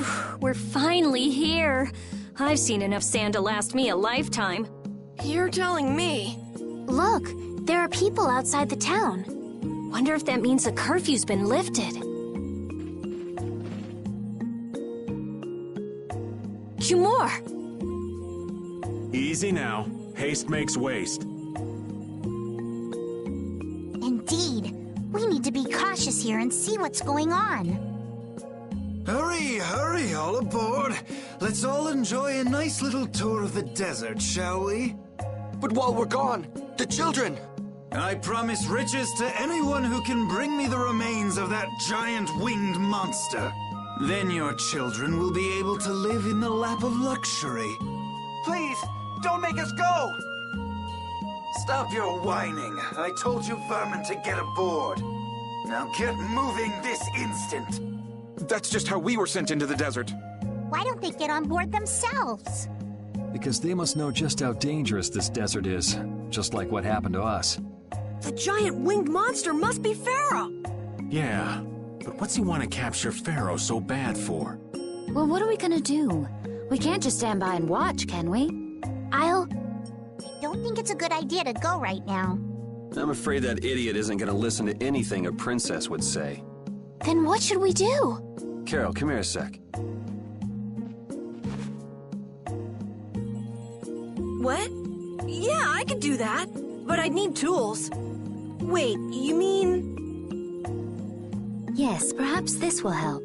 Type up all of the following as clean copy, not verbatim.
Whew, we're finally here. I've seen enough sand to last me a lifetime. You're telling me. Look, there are people outside the town. Wonder if that means the curfew's been lifted. Cumore! Easy now. Haste makes waste. Indeed. We need to be cautious here and see what's going on. Hurry, hurry, all aboard. Let's all enjoy a nice little tour of the desert, shall we? But while we're gone, the children! I promise riches to anyone who can bring me the remains of that giant winged monster. Then your children will be able to live in the lap of luxury. Please, don't make us go! Stop your whining. I told you vermin to get aboard. Now get moving this instant. That's just how we were sent into the desert. Why don't they get on board themselves? Because they must know just how dangerous this desert is, just like what happened to us. The giant winged monster must be Pharaoh! Yeah, but what's he want to capture Pharaoh so bad for? Well, what are we gonna do? We can't just stand by and watch, can we? I don't think it's a good idea to go right now. I'm afraid that idiot isn't gonna listen to anything a princess would say. Then what should we do? Carol, come here a sec. What? Yeah, I could do that, but I'd need tools. Wait, you mean... Yes, perhaps this will help.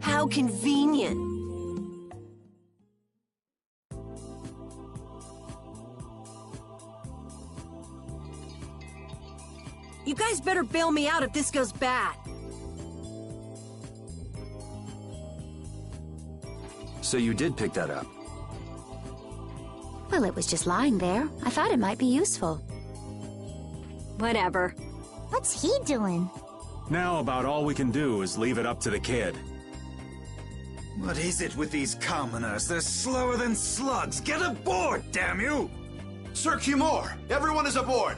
How convenient. You guys better bail me out if this goes bad. So you did pick that up? Well, it was just lying there. I thought it might be useful. Whatever. What's he doing? Now about all we can do is leave it up to the kid. What is it with these commoners? They're slower than slugs. Get aboard, damn you! Sir Cumore, everyone is aboard!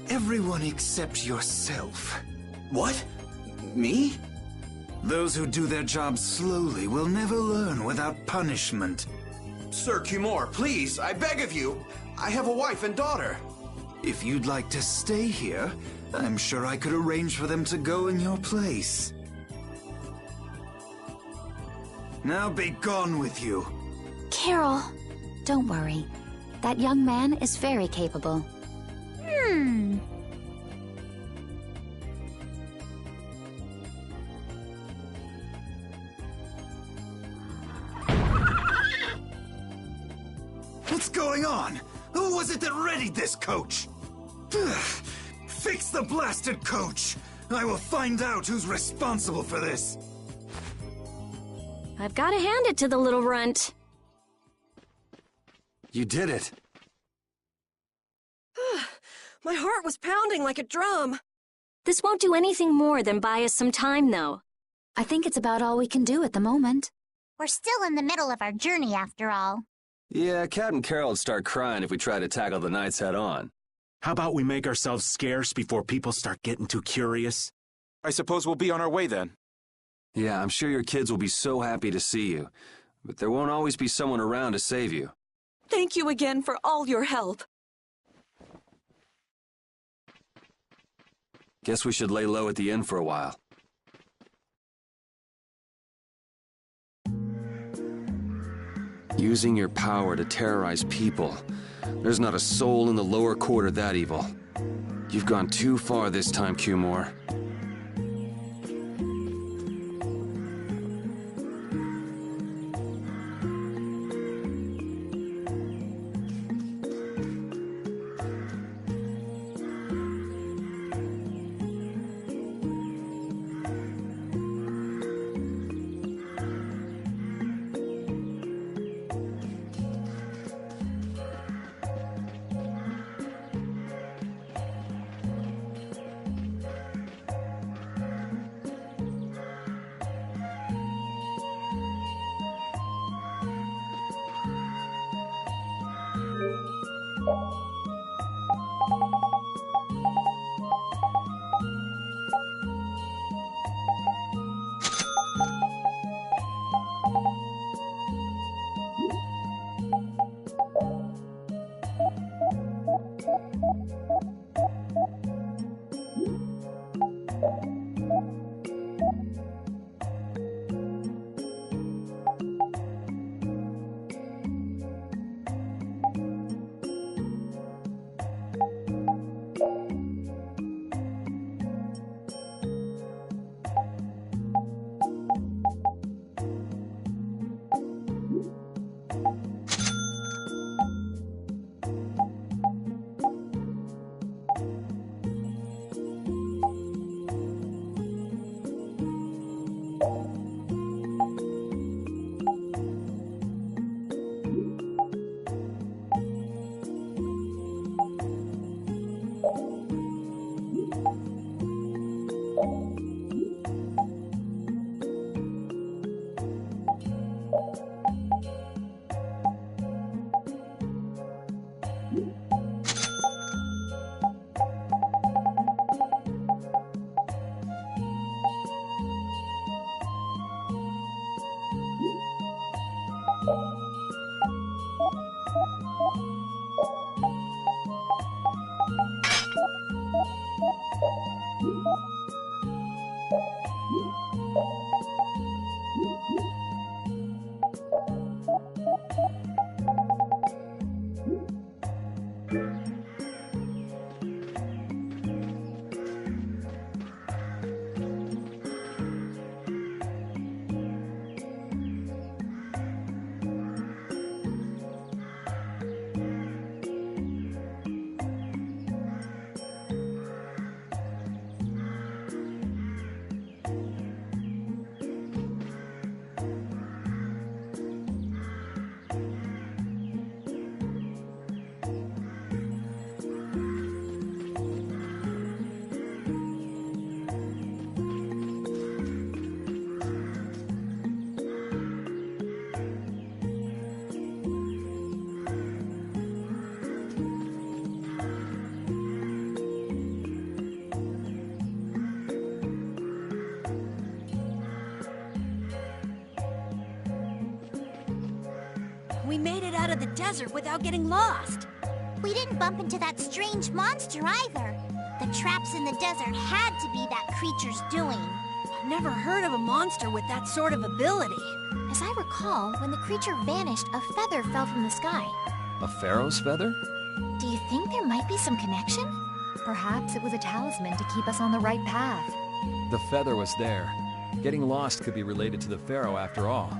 Everyone except yourself. What? Me? Those who do their jobs slowly will never learn without punishment. Sir Cumore, please, I beg of you. I have a wife and daughter. If you'd like to stay here, I'm sure I could arrange for them to go in your place. Now be gone with you. Carol, don't worry. That young man is very capable. What's going on? Who was it that readied this coach? Fix the blasted coach! I will find out who's responsible for this. I've got to hand it to the little runt. You did it! My heart was pounding like a drum. This won't do anything more than buy us some time, though. I think it's about all we can do at the moment. We're still in the middle of our journey, after all. Yeah, Cat and Carol would start crying if we tried to tackle the knights head-on. How about we make ourselves scarce before people start getting too curious? I suppose we'll be on our way then. Yeah, I'm sure your kids will be so happy to see you. But there won't always be someone around to save you. Thank you again for all your help. Guess we should lay low at the inn for a while. Using your power to terrorize people. There's not a soul in the lower quarter that evil. You've gone too far this time, Cumore. We made it out of the desert without getting lost. We didn't bump into that strange monster either. The traps in the desert had to be that creature's doing. I've never heard of a monster with that sort of ability. As I recall, when the creature vanished, a feather fell from the sky. A pharaoh's feather? Do you think there might be some connection? Perhaps it was a talisman to keep us on the right path. The feather was there. Getting lost could be related to the pharaoh after all.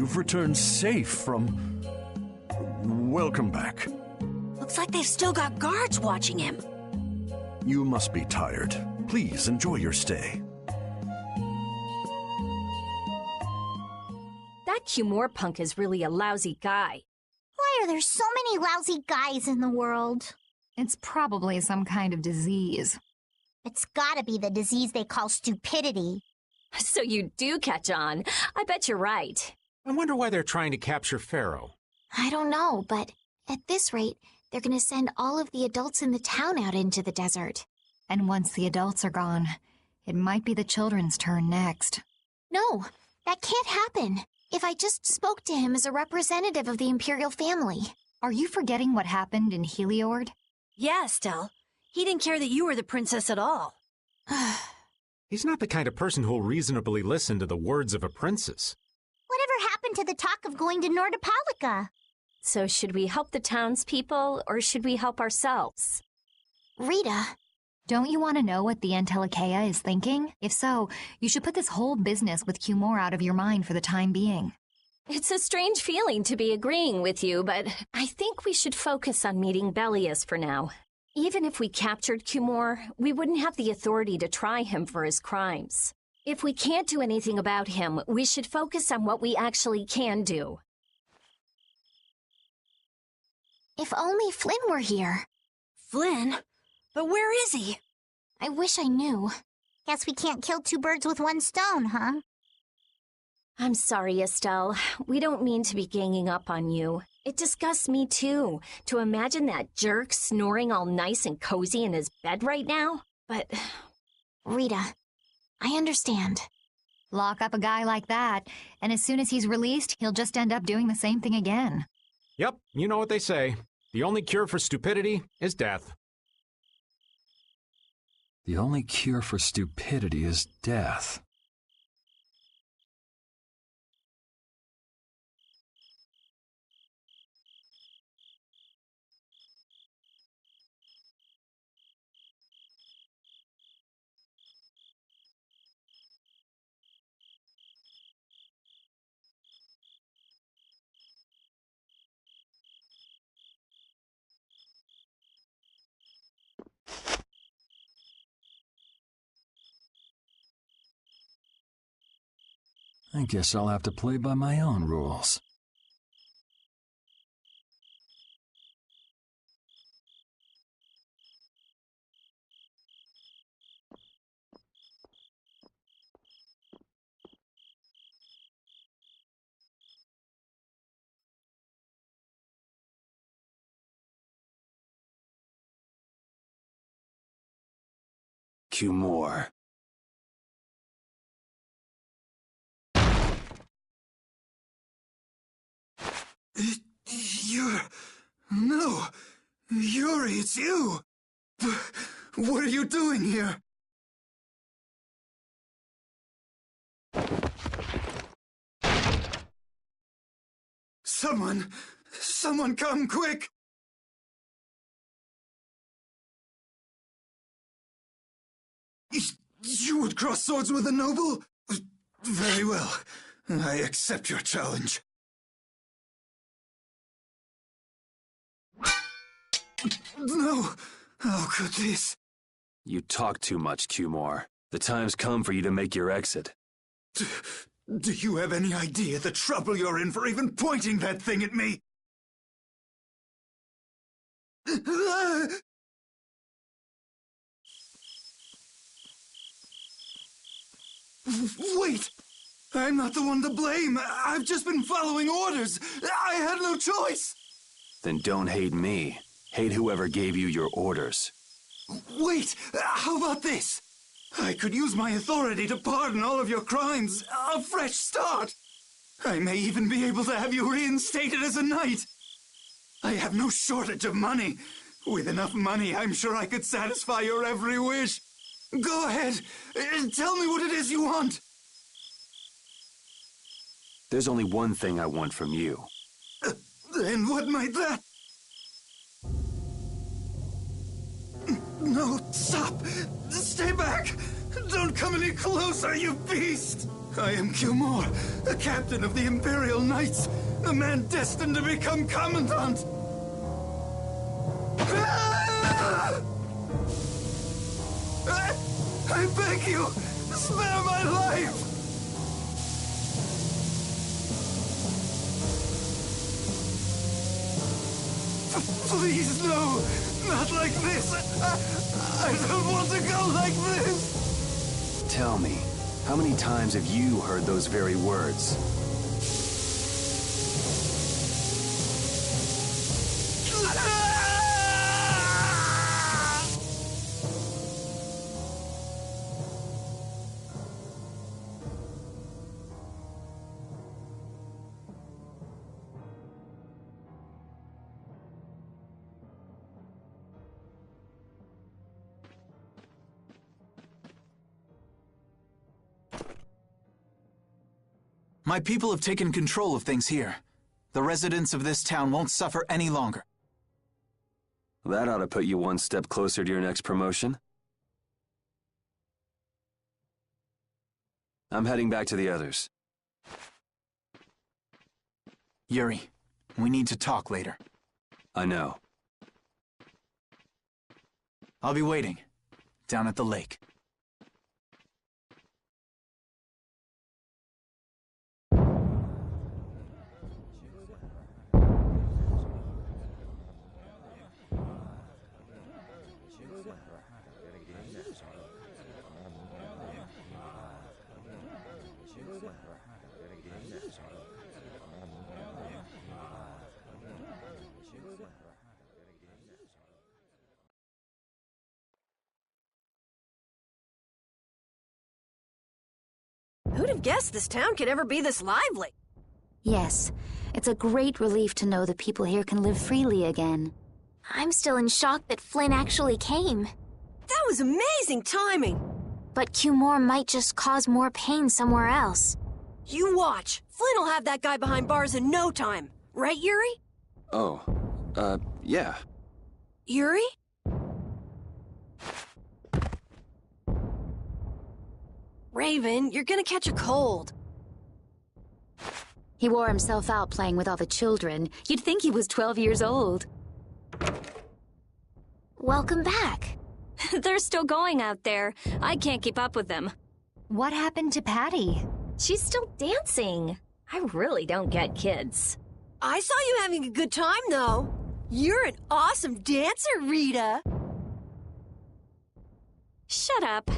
you've returned safe from... Welcome back. Looks like they've still got guards watching him. You must be tired. Please enjoy your stay. That Cumore punk is really a lousy guy. Why are there so many lousy guys in the world? It's probably some kind of disease. It's gotta be the disease they call stupidity. So you do catch on. I bet you're right. I wonder why they're trying to capture Pharaoh. I don't know, but at this rate, they're gonna send all of the adults in the town out into the desert. And once the adults are gone, it might be the children's turn next. No, that can't happen. If I just spoke to him as a representative of the Imperial family. Are you forgetting what happened in Heliord? Yeah, Estelle. He didn't care that you were the princess at all. He's not the kind of person who'll reasonably listen to the words of a princess. Whatever happened to the talk of going to Nordopolica? So should we help the townspeople, or should we help ourselves? Rita. Don't you want to know what the Antilocheia is thinking? If so, you should put this whole business with Cumore out of your mind for the time being. It's a strange feeling to be agreeing with you, but I think we should focus on meeting Bellius for now. Even if we captured Cumore, we wouldn't have the authority to try him for his crimes. If we can't do anything about him, we should focus on what we actually can do. If only Flynn were here. Flynn? But where is he? I wish I knew. Guess we can't kill two birds with one stone, huh? I'm sorry, Estelle. We don't mean to be ganging up on you. It disgusts me, too, to imagine that jerk snoring all nice and cozy in his bed right now. But... Rita, I understand. Lock up a guy like that, and as soon as he's released, he'll just end up doing the same thing again. Yep, you know what they say. The only cure for stupidity is death. The only cure for stupidity is death. I guess I'll have to play by my own rules. Cumore. No! Yuri, it's you! What are you doing here? Someone come quick! You would cross swords with a noble? Very well. I accept your challenge. No! How could this? You talk too much, Cumore. The time's come for you to make your exit. Do you have any idea the trouble you're in for even pointing that thing at me? Wait! I'm not the one to blame. I've just been following orders. I had no choice. Then don't hate me. Hate whoever gave you your orders. Wait! How about this? I could use my authority to pardon all of your crimes. A fresh start. I may even be able to have you reinstated as a knight. I have no shortage of money. With enough money, I'm sure I could satisfy your every wish. Go ahead. Tell me what it is you want. There's only one thing I want from you. And what might that... No, stop! Stay back! Don't come any closer, you beast! I am Cumore, the captain of the Imperial Knights, the man destined to become Commandant! I beg you, spare my life! Please, no! Not like this! I don't want to go like this! Tell me, how many times have you heard those very words? My people have taken control of things here. The residents of this town won't suffer any longer. That ought to put you one step closer to your next promotion. I'm heading back to the others. Yuri, we need to talk later. I know. I'll be waiting, down at the lake. Who'd have guessed this town could ever be this lively? Yes, it's a great relief to know the people here can live freely again. I'm still in shock that Flynn actually came. That was amazing timing! But Cumore might just cause more pain somewhere else. You watch. Flynn will have that guy behind bars in no time. Right, Yuri? Oh, yeah. Yuri? Raven, you're gonna catch a cold. He wore himself out playing with all the children. You'd think he was 12 years old. Welcome back. They're still going out there. I can't keep up with them. What happened to Patty? She's still dancing. I really don't get kids. I saw you having a good time, though. You're an awesome dancer, Rita. Shut up.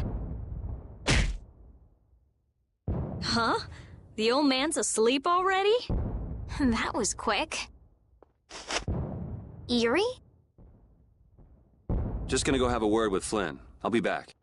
Huh? The old man's asleep already? That was quick. Yuri? Just gonna go have a word with Flynn. I'll be back.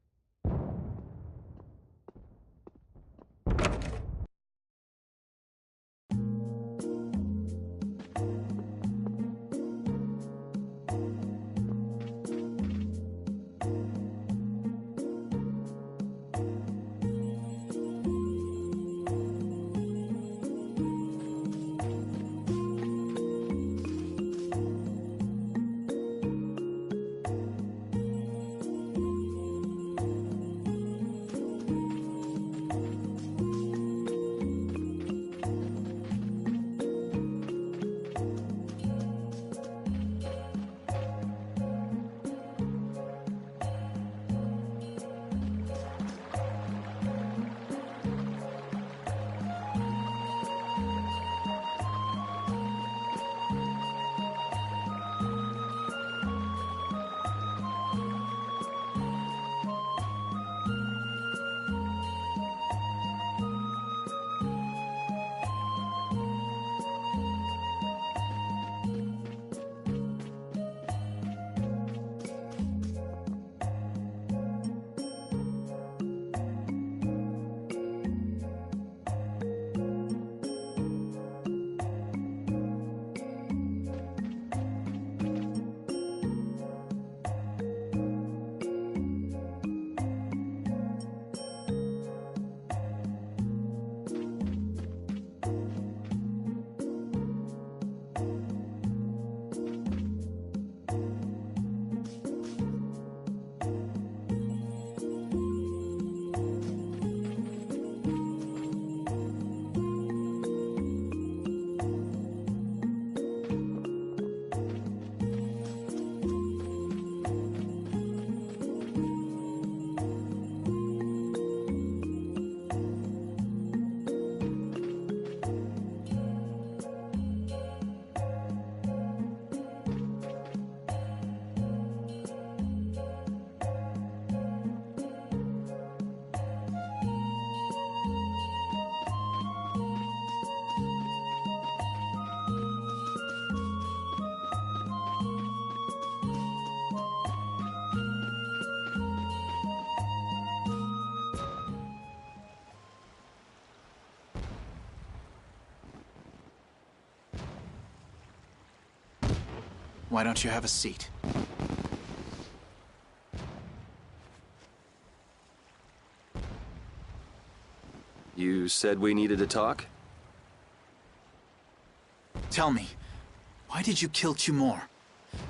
Why don't you have a seat? You said we needed to talk? Tell me, why did you kill Cumore?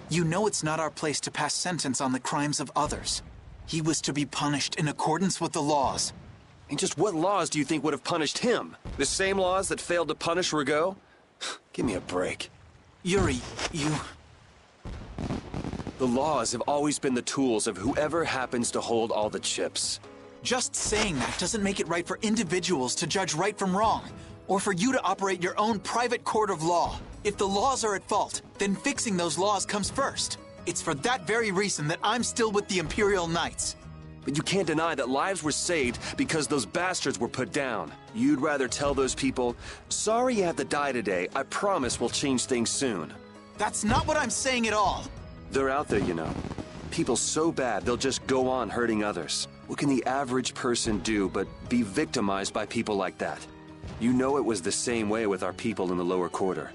You know it's not our place to pass sentence on the crimes of others. He was to be punished in accordance with the laws. And just what laws do you think would have punished him? The same laws that failed to punish Rigaud? Give me a break. Yuri, you... The laws have always been the tools of whoever happens to hold all the chips. Just saying that doesn't make it right for individuals to judge right from wrong, or for you to operate your own private court of law. If the laws are at fault, then fixing those laws comes first. It's for that very reason that I'm still with the Imperial Knights. But you can't deny that lives were saved because those bastards were put down. You'd rather tell those people, sorry you have to die today, I promise we'll change things soon. That's not what I'm saying at all. They're out there, you know. People so bad they'll just go on hurting others. What can the average person do but be victimized by people like that? You know it was the same way with our people in the lower quarter.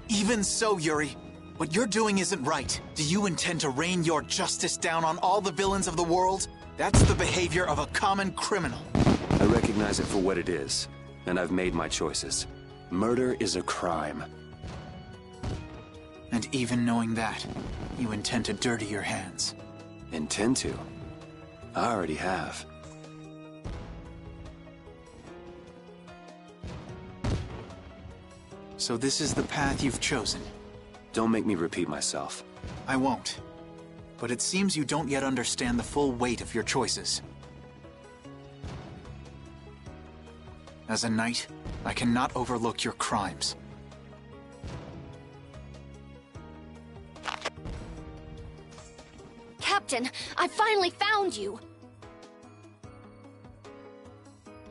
Even so, Yuri, what you're doing isn't right. Do you intend to rain your justice down on all the villains of the world? That's the behavior of a common criminal. I recognize it for what it is, and I've made my choices. Murder is a crime. And even knowing that, you intend to dirty your hands. Intend to? I already have. So this is the path you've chosen. Don't make me repeat myself. I won't. But it seems you don't yet understand the full weight of your choices. As a knight, I cannot overlook your crimes. Captain, I finally found you!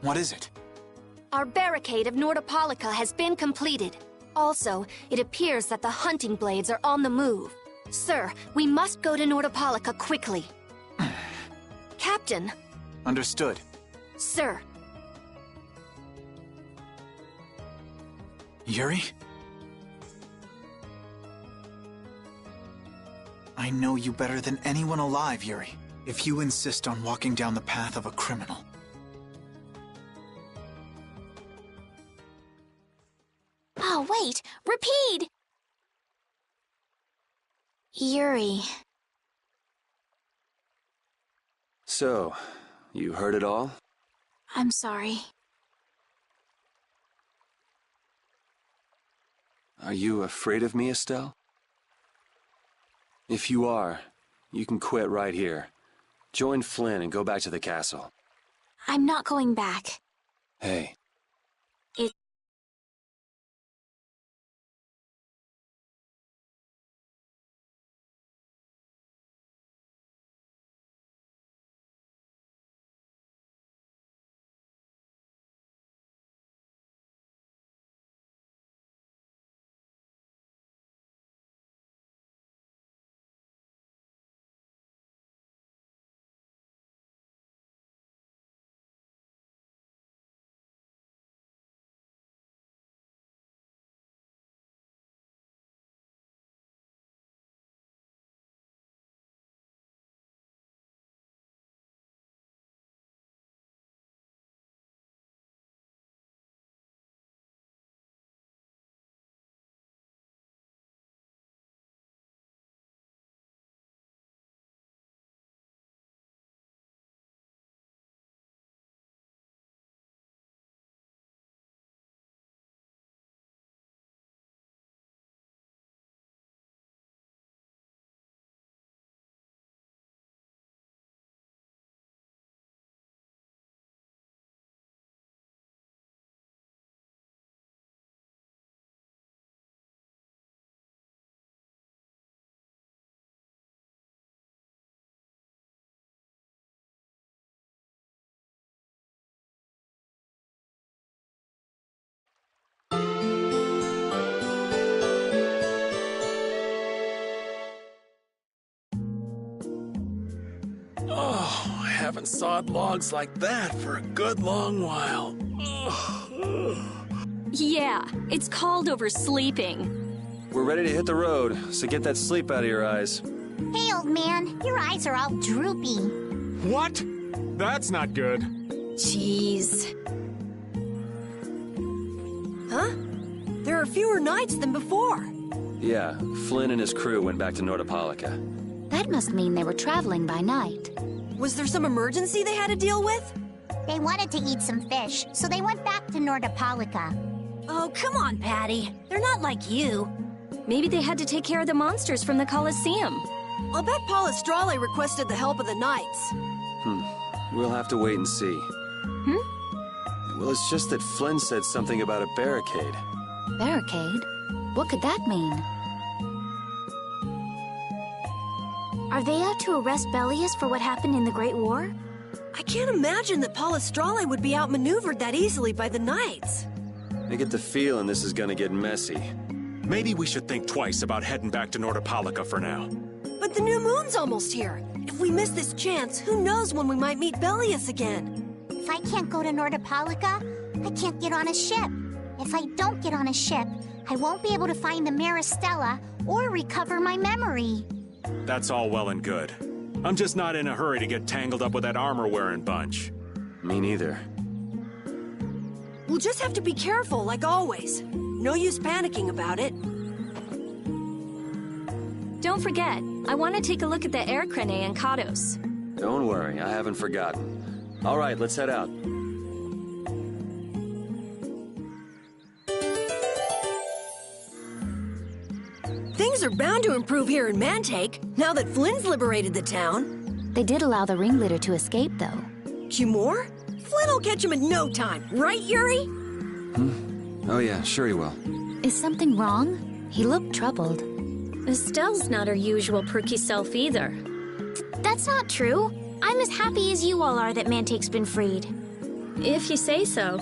What is it? Our barricade of Nordopolica has been completed. Also, it appears that the hunting blades are on the move. Sir, we must go to Nordopolica quickly. Captain! Understood. Sir. Yuri? I know you better than anyone alive, Yuri. If you insist on walking down the path of a criminal. Oh, wait! Repeat! Yuri. So, you heard it all? I'm sorry. Are you afraid of me, Estelle? If you are, you can quit right here. Join Flynn and go back to the castle. I'm not going back. Hey. Oh, I haven't sawed logs like that for a good long while. Yeah, it's called oversleeping. We're ready to hit the road, so get that sleep out of your eyes. Hey, old man, your eyes are all droopy. What? That's not good. Jeez. Huh? There are fewer knights than before. Yeah, Flynn and his crew went back to Nordopolica. That must mean they were traveling by night. Was there some emergency they had to deal with? They wanted to eat some fish, so they went back to Nordopolica. Oh, come on, Patty. They're not like you. Maybe they had to take care of the monsters from the Colosseum. I'll bet Palestrale requested the help of the knights. We'll have to wait and see. Well, it's just that Flynn said something about a barricade. Barricade? What could that mean? Are they out to arrest Bellius for what happened in the Great War? I can't imagine that Palestrale would be outmaneuvered that easily by the knights. I get the feeling this is gonna get messy. Maybe we should think twice about heading back to Nordopolica for now. But the new moon's almost here. If we miss this chance, who knows when we might meet Bellius again? If I can't go to Nordopolica, I can't get on a ship. If I don't get on a ship, I won't be able to find the Maristella or recover my memory. That's all well and good. I'm just not in a hurry to get tangled up with that armor-wearing bunch. Me neither. We'll just have to be careful, like always. No use panicking about it. Don't forget, I want to take a look at the air crane and Kados. Don't worry, I haven't forgotten. All right, let's head out. Things are bound to improve here in Mantake, now that Flynn's liberated the town. They did allow the ringleader to escape, though. Cumore? Flynn will catch him in no time, right, Yuri? Oh yeah, sure he will. Is something wrong? He looked troubled. Estelle's not her usual perky self either. That's not true. I'm as happy as you all are that Mantake's been freed. If you say so.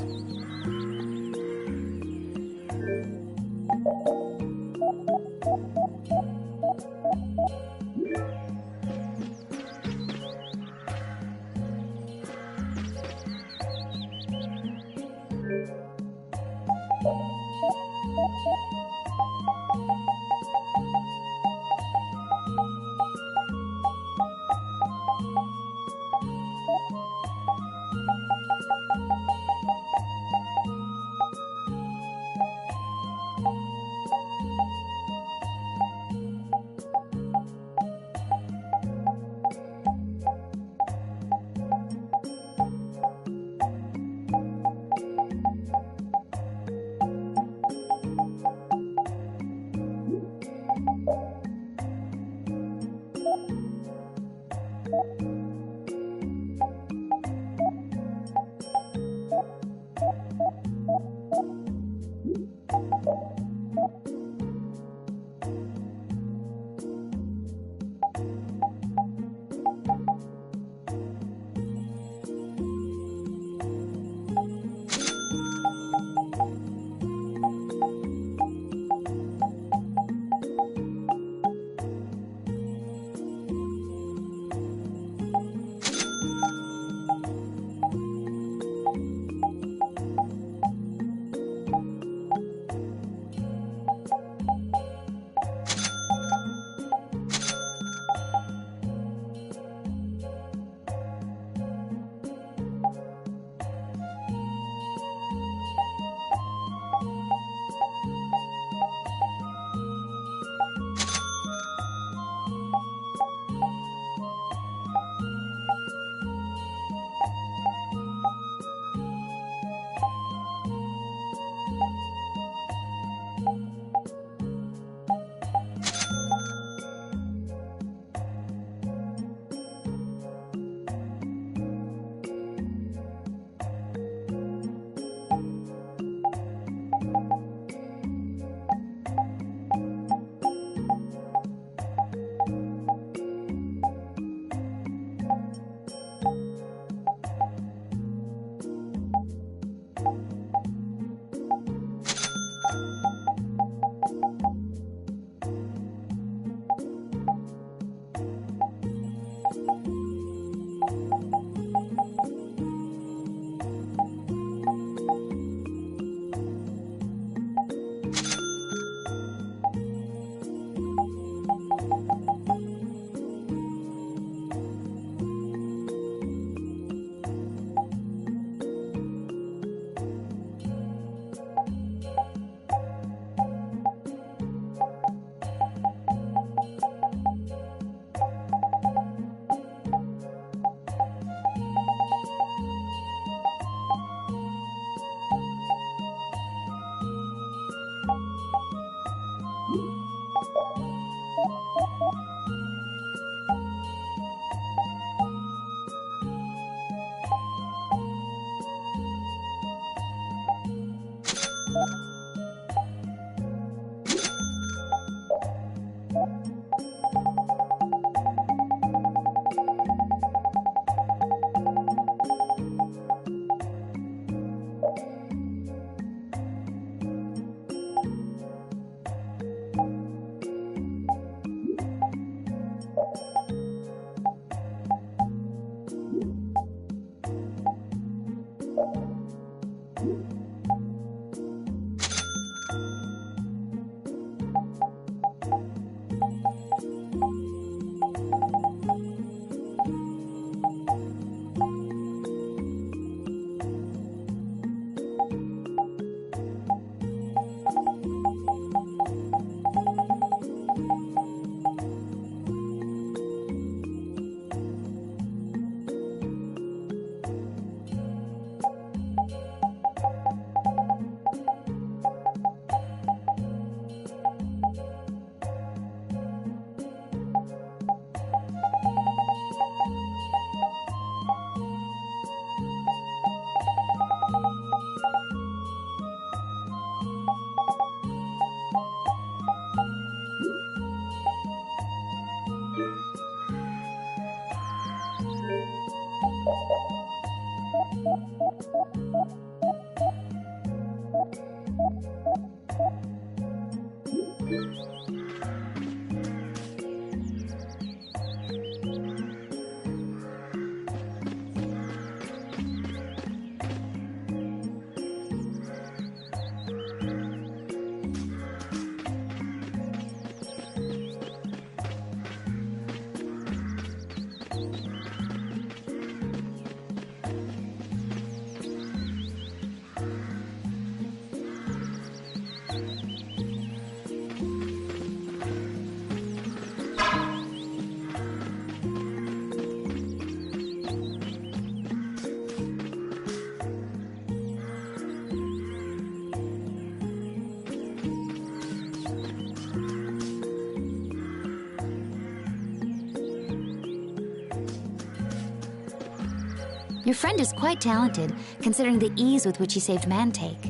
Your friend is quite talented, considering the ease with which he saved Mantake.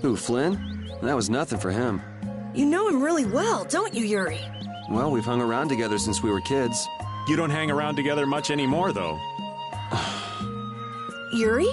Who, Flynn? That was nothing for him. You know him really well, don't you, Yuri? Well, we've hung around together since we were kids. You don't hang around together much anymore, though. Yuri?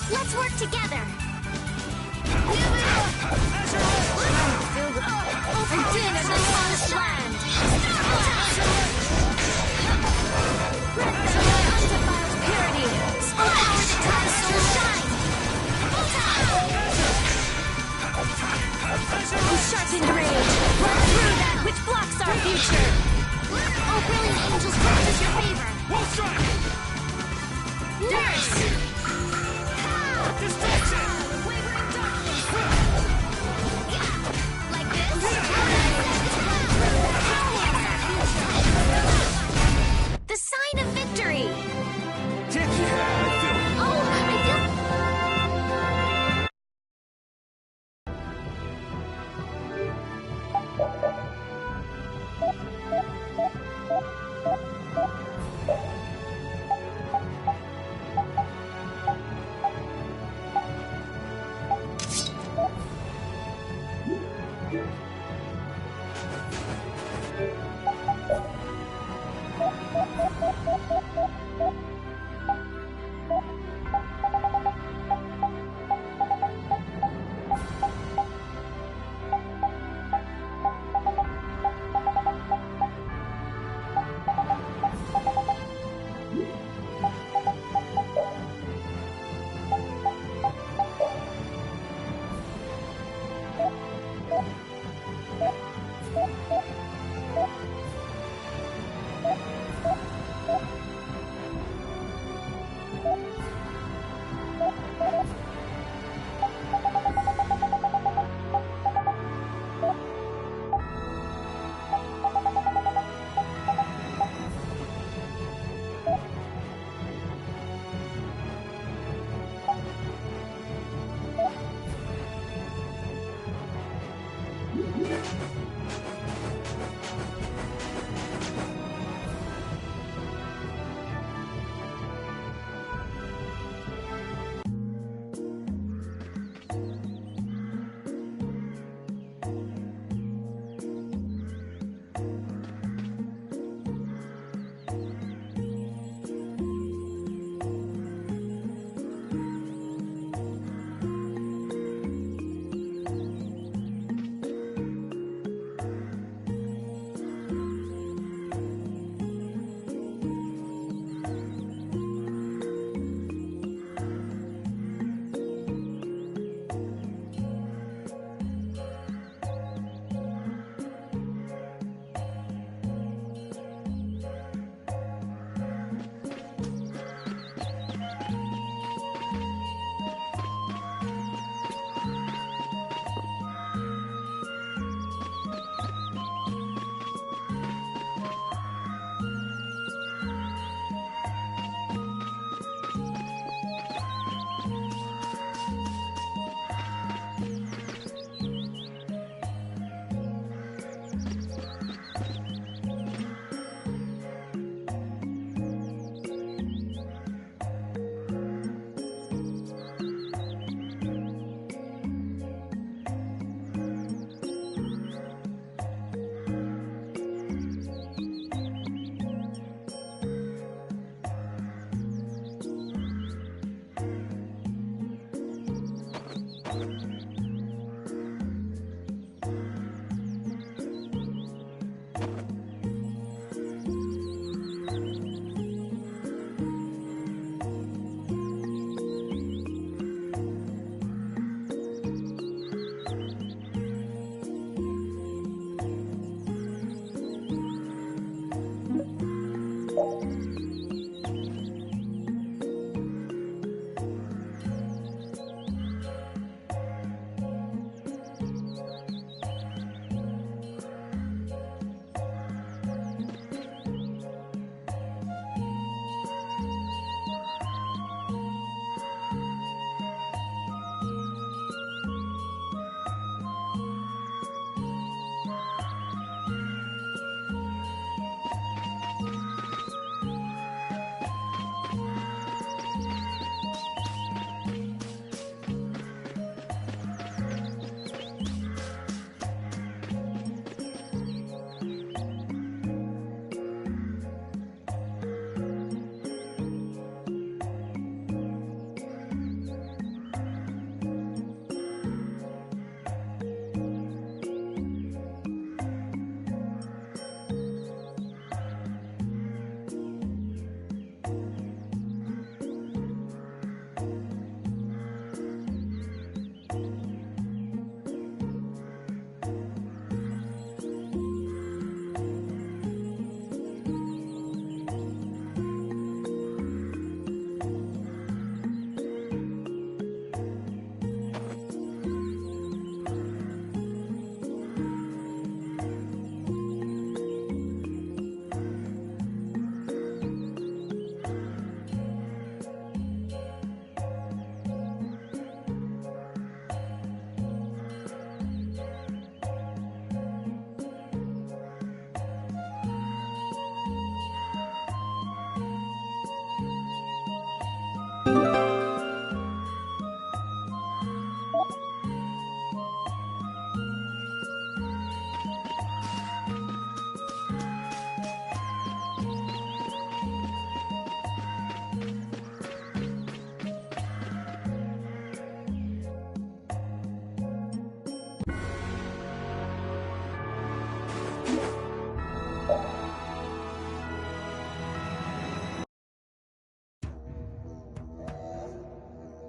Let's work together. Sharpened rage. Run through that which blocks our future. Oh, brilliant angels, practice your favor. Wolf strike! Nurse! Distraction! Wavering darkness. Like this? The sign of victory!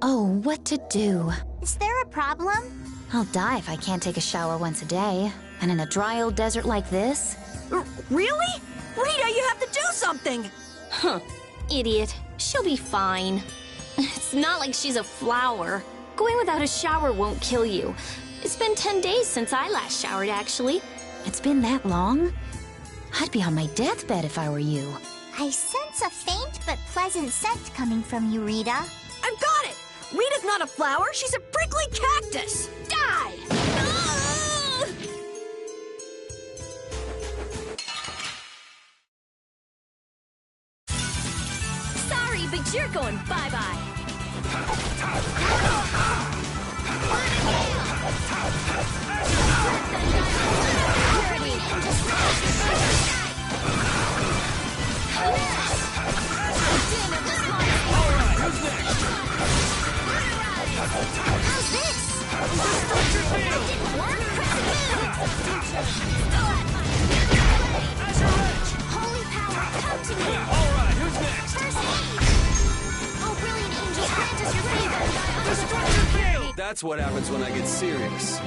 Oh, what to do? Is there a problem? I'll die if I can't take a shower once a day. And in a dry old desert like this? Really? Rita, you have to do something! Huh. Idiot. She'll be fine. It's not like she's a flower. Going without a shower won't kill you. It's been 10 days since I last showered, actually. It's been that long? I'd be on my deathbed if I were you. I sense a faint but pleasant scent coming from you, Rita. I've got it! Rita's not a flower, she's a prickly cactus! Die! Sorry, but you're going bye-bye. How's this? Holy power, come to me! Alright, who's next? First aid! Oh, brilliant angels, grant us your favor! Destructor kill! That's what happens when I get serious.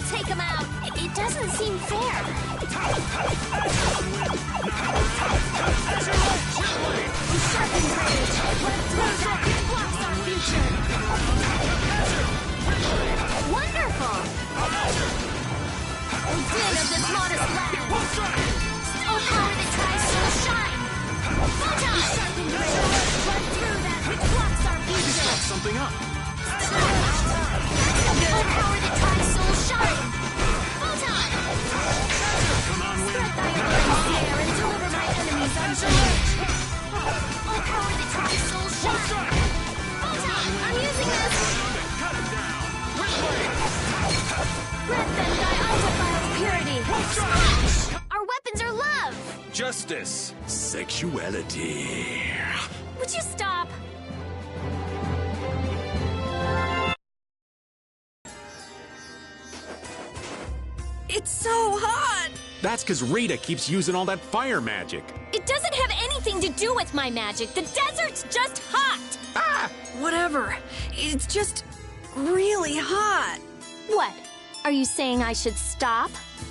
Take him out! It doesn't seem fair. Sharpened rage! Let's throw that which blocks our future! Wonderful! O din of this modest land! O power that tries to shine! Photon! Sharpened rage! Let's throw that which blocks our future! Fuck something up! O power that tries to shine! Photon! Come on, Spread thy alluring snare and deliver my enemies unchanged! O power that tries to shine! Photon! I'm using this! Cut him down! Grant them thy undefiled purity! Smash! Our weapons are love! Justice! Sexuality! Would you stop? It's so hot! That's because Rita keeps using all that fire magic. It doesn't have anything to do with my magic. The desert's just hot! Ah! Whatever. It's just really hot. What? Are you saying I should stop?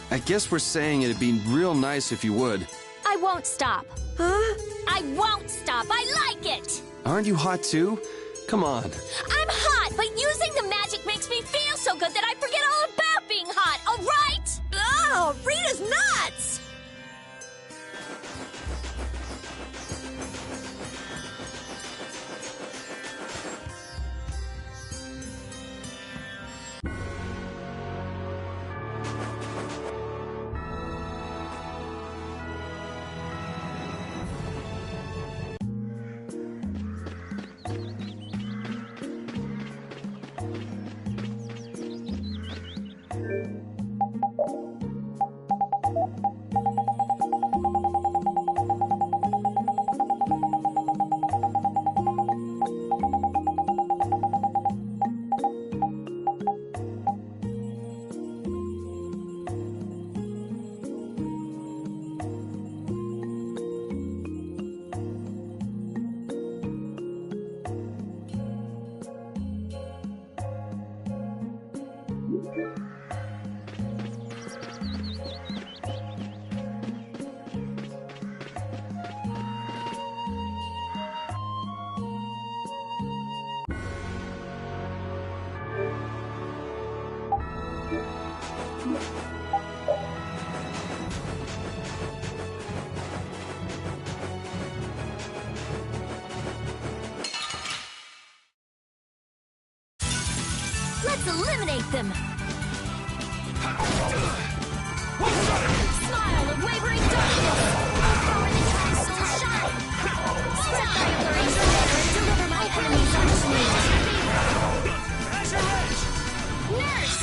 I guess we're saying it'd be real nice if you would. I won't stop. Huh? I won't stop. I like it! Aren't you hot too? Come on. I'm hot, but using the magic makes me feel so good that I forget all about being hot, all right? Oh, Rita's nuts! Let's eliminate them! Smile of wavering darkness! O power that tries to shine! Set thy alluring snare and deliver my enemies unchanged! Nurse!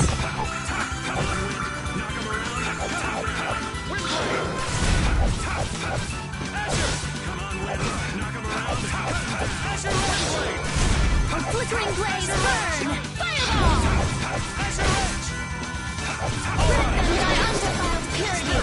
A flickering blaze burn! Fireball! Grant them thy undefiled purity!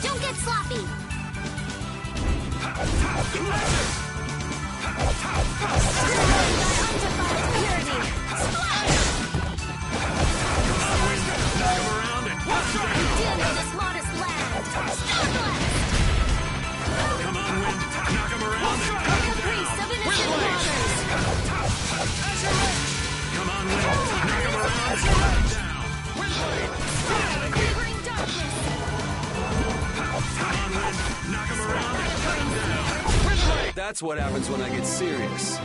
Don't get sloppy! That's what happens when I get serious.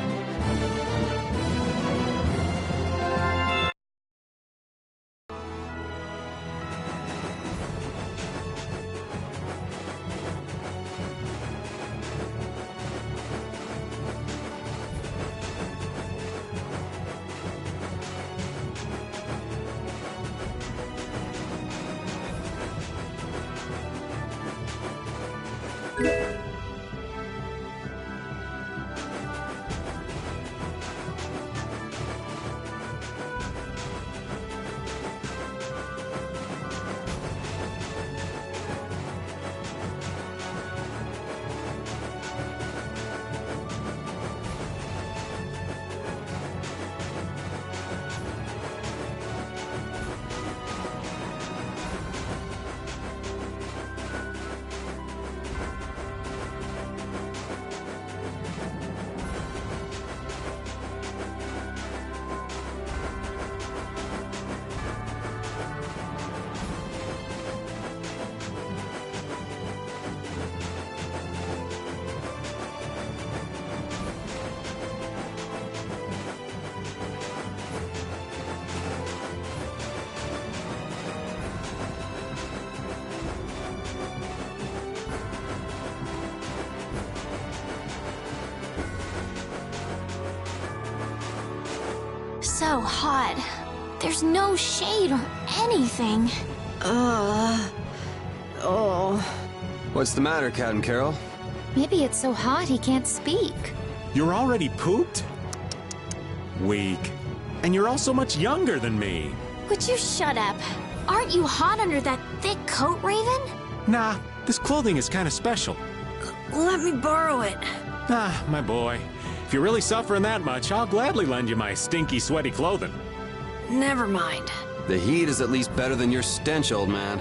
So hot. There's no shade or anything. What's the matter, Cat and Carol? Maybe it's so hot he can't speak. You're already pooped? Weak. And you're all so much younger than me. Would you shut up? Aren't you hot under that thick coat, Raven? Nah, this clothing is kind of special. Let me borrow it. Ah, my boy. If you're really suffering that much, I'll gladly lend you my stinky, sweaty clothing. Never mind. The heat is at least better than your stench, old man.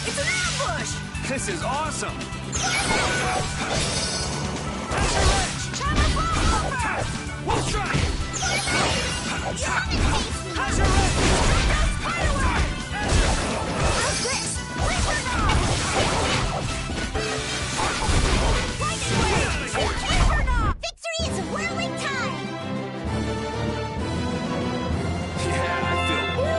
It's an ambush! This is awesome! Victory is whirling time! Yeah, I feel...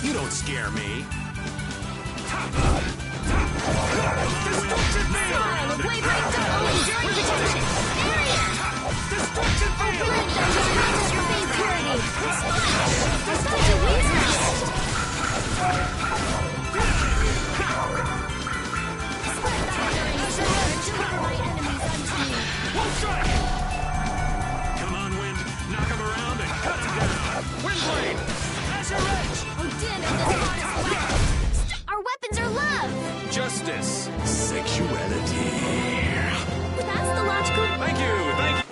You don't scare me. Destruction field! The wavelength of only during detention! Barrier! Destruction field! Purity! Destruction weakness! Split boundary! Deliver my enemies unto me! One strike! Come on, Wind. Knock him around and cut him down! Windblade! Azure Edge! Odin of this modest weapon! Our weapons are love! Justice! Sexuality! That's the logical... Thank you! Thank you!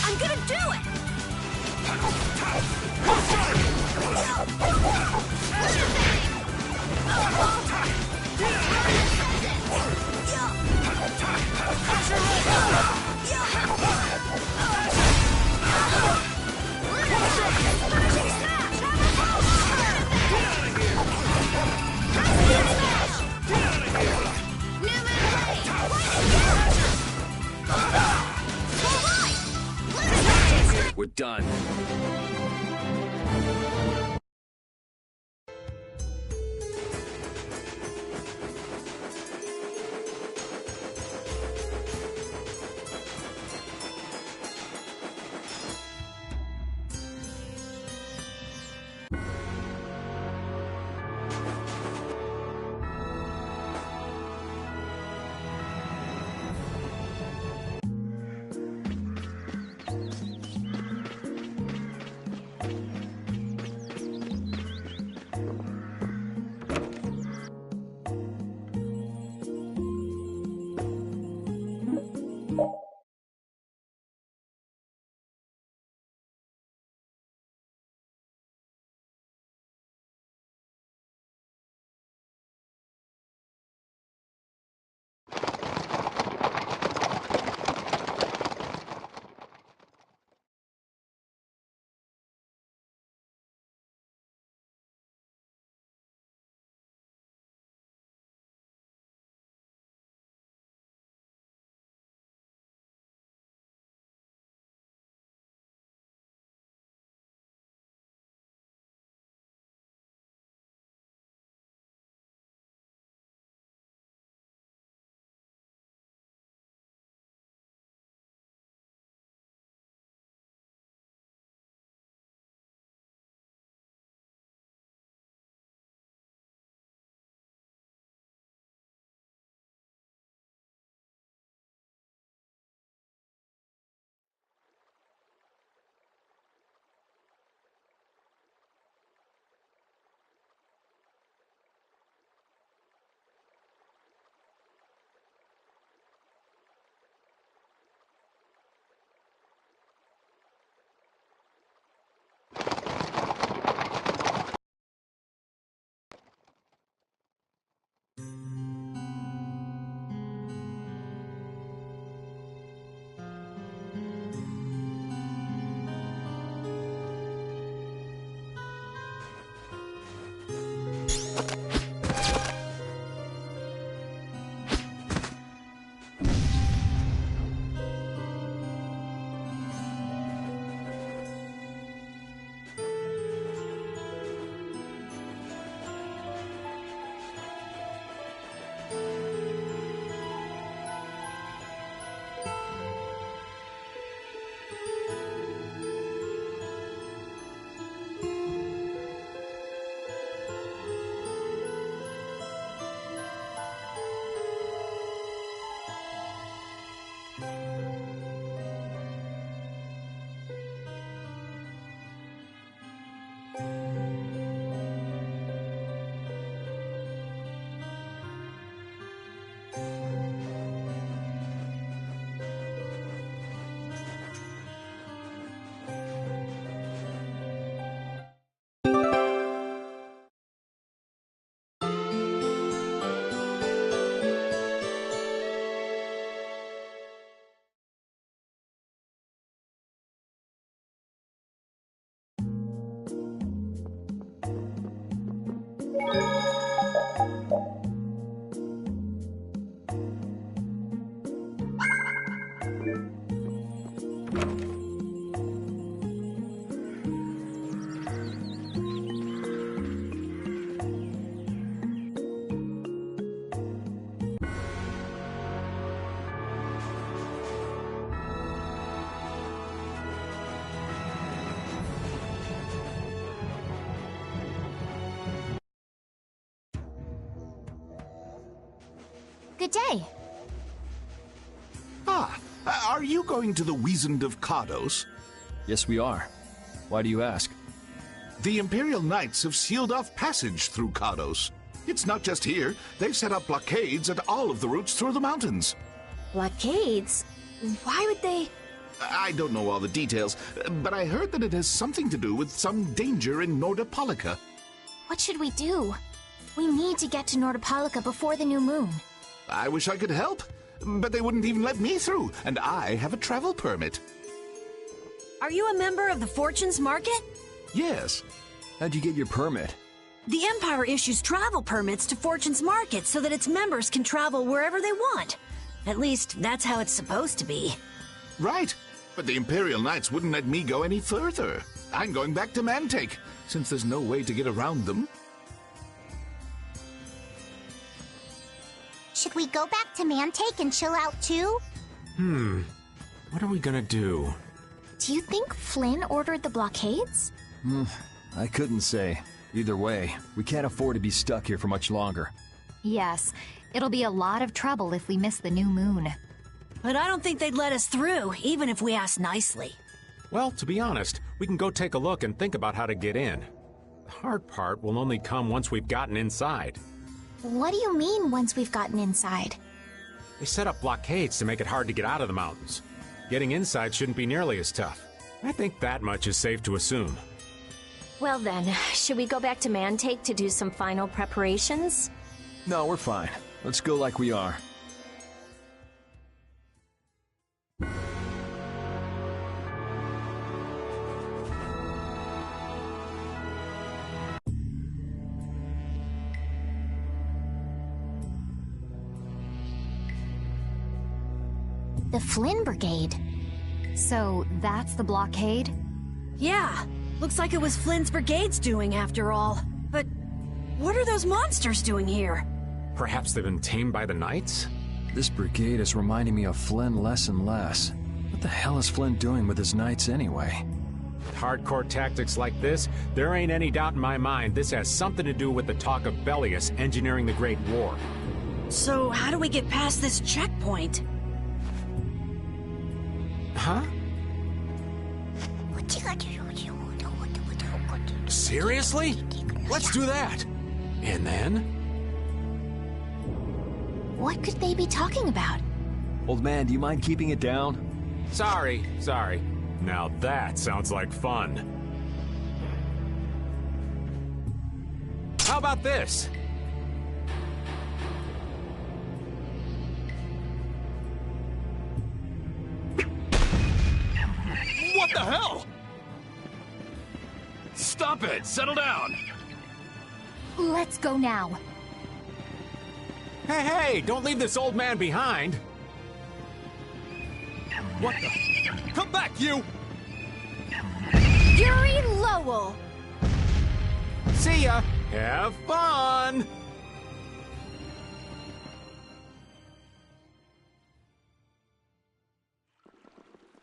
I'm gonna do it! done. Good day. Ah, are you going to the Wiesent of Cardos? Yes, we are. Why do you ask? The Imperial Knights have sealed off passage through Cardos. It's not just here. They've set up blockades at all of the routes through the mountains. Blockades? Why would they... I don't know all the details, but I heard that it has something to do with some danger in Nordopolica. What should we do? We need to get to Nordopolica before the new moon. I wish I could help, but they wouldn't even let me through, and I have a travel permit. Are you a member of the Fortunes Market? Yes. How'd you get your permit? The Empire issues travel permits to Fortunes Market so that its members can travel wherever they want. At least, that's how it's supposed to be. Right. But the Imperial Knights wouldn't let me go any further. I'm going back to Mantake, since there's no way to get around them. Should we go back to Mantake and chill out too? What are we gonna do? Do you think Flynn ordered the blockades? I couldn't say. Either way, we can't afford to be stuck here for much longer. Yes, it'll be a lot of trouble if we miss the new moon. But I don't think they'd let us through, even if we asked nicely. Well, to be honest, we can go take a look and think about how to get in. The hard part will only come once we've gotten inside. What do you mean, once we've gotten inside? They set up blockades to make it hard to get out of the mountains. Getting inside shouldn't be nearly as tough. I think that much is safe to assume. Well then, should we go back to Mantake to do some final preparations? No, we're fine. Let's go like we are. The Flynn Brigade. So that's the blockade? Yeah, looks like it was Flynn's brigade's doing after all. But what are those monsters doing here? Perhaps they've been tamed by the Knights? This brigade is reminding me of Flynn less and less. What the hell is Flynn doing with his knights anyway? With hardcore tactics like this, there ain't any doubt in my mind this has something to do with the talk of Bellius engineering the Great War. So how do we get past this checkpoint? Huh? Seriously? Let's do that! And then? What could they be talking about? Old man, do you mind keeping it down? Sorry. Now that sounds like fun. How about this? What the hell? Stop it! Settle down! Let's go now. Hey, don't leave this old man behind! What the? Come back, you! Yuri Lowell! See ya! Have fun!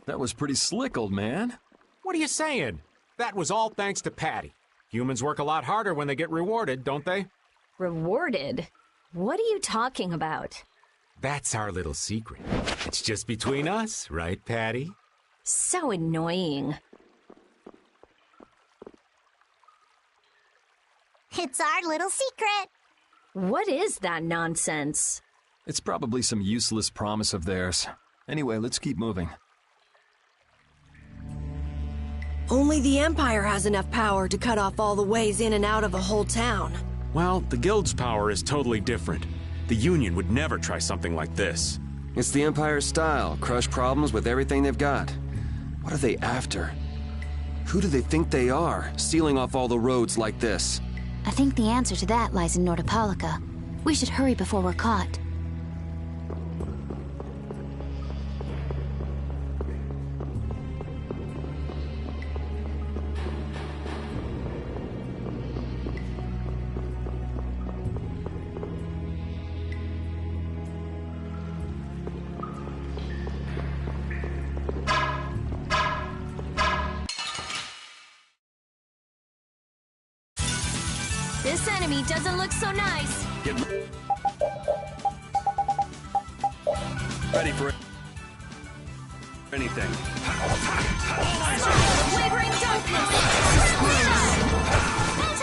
That was pretty slick, old man. What are you saying? That was all thanks to Patty. Humans work a lot harder when they get rewarded, don't they? Rewarded? What are you talking about? That's our little secret. It's just between us, right, Patty? So annoying. It's our little secret. What is that nonsense? It's probably some useless promise of theirs. Anyway, let's keep moving. Only the Empire has enough power to cut off all the ways in and out of a whole town. Well, the Guild's power is totally different. The Union would never try something like this. It's the Empire's style, crush problems with everything they've got. What are they after? Who do they think they are, sealing off all the roads like this? I think the answer to that lies in Nordopolica. We should hurry before we're caught. This enemy doesn't look so nice. Get ready for anything. Wavering darkness! Let's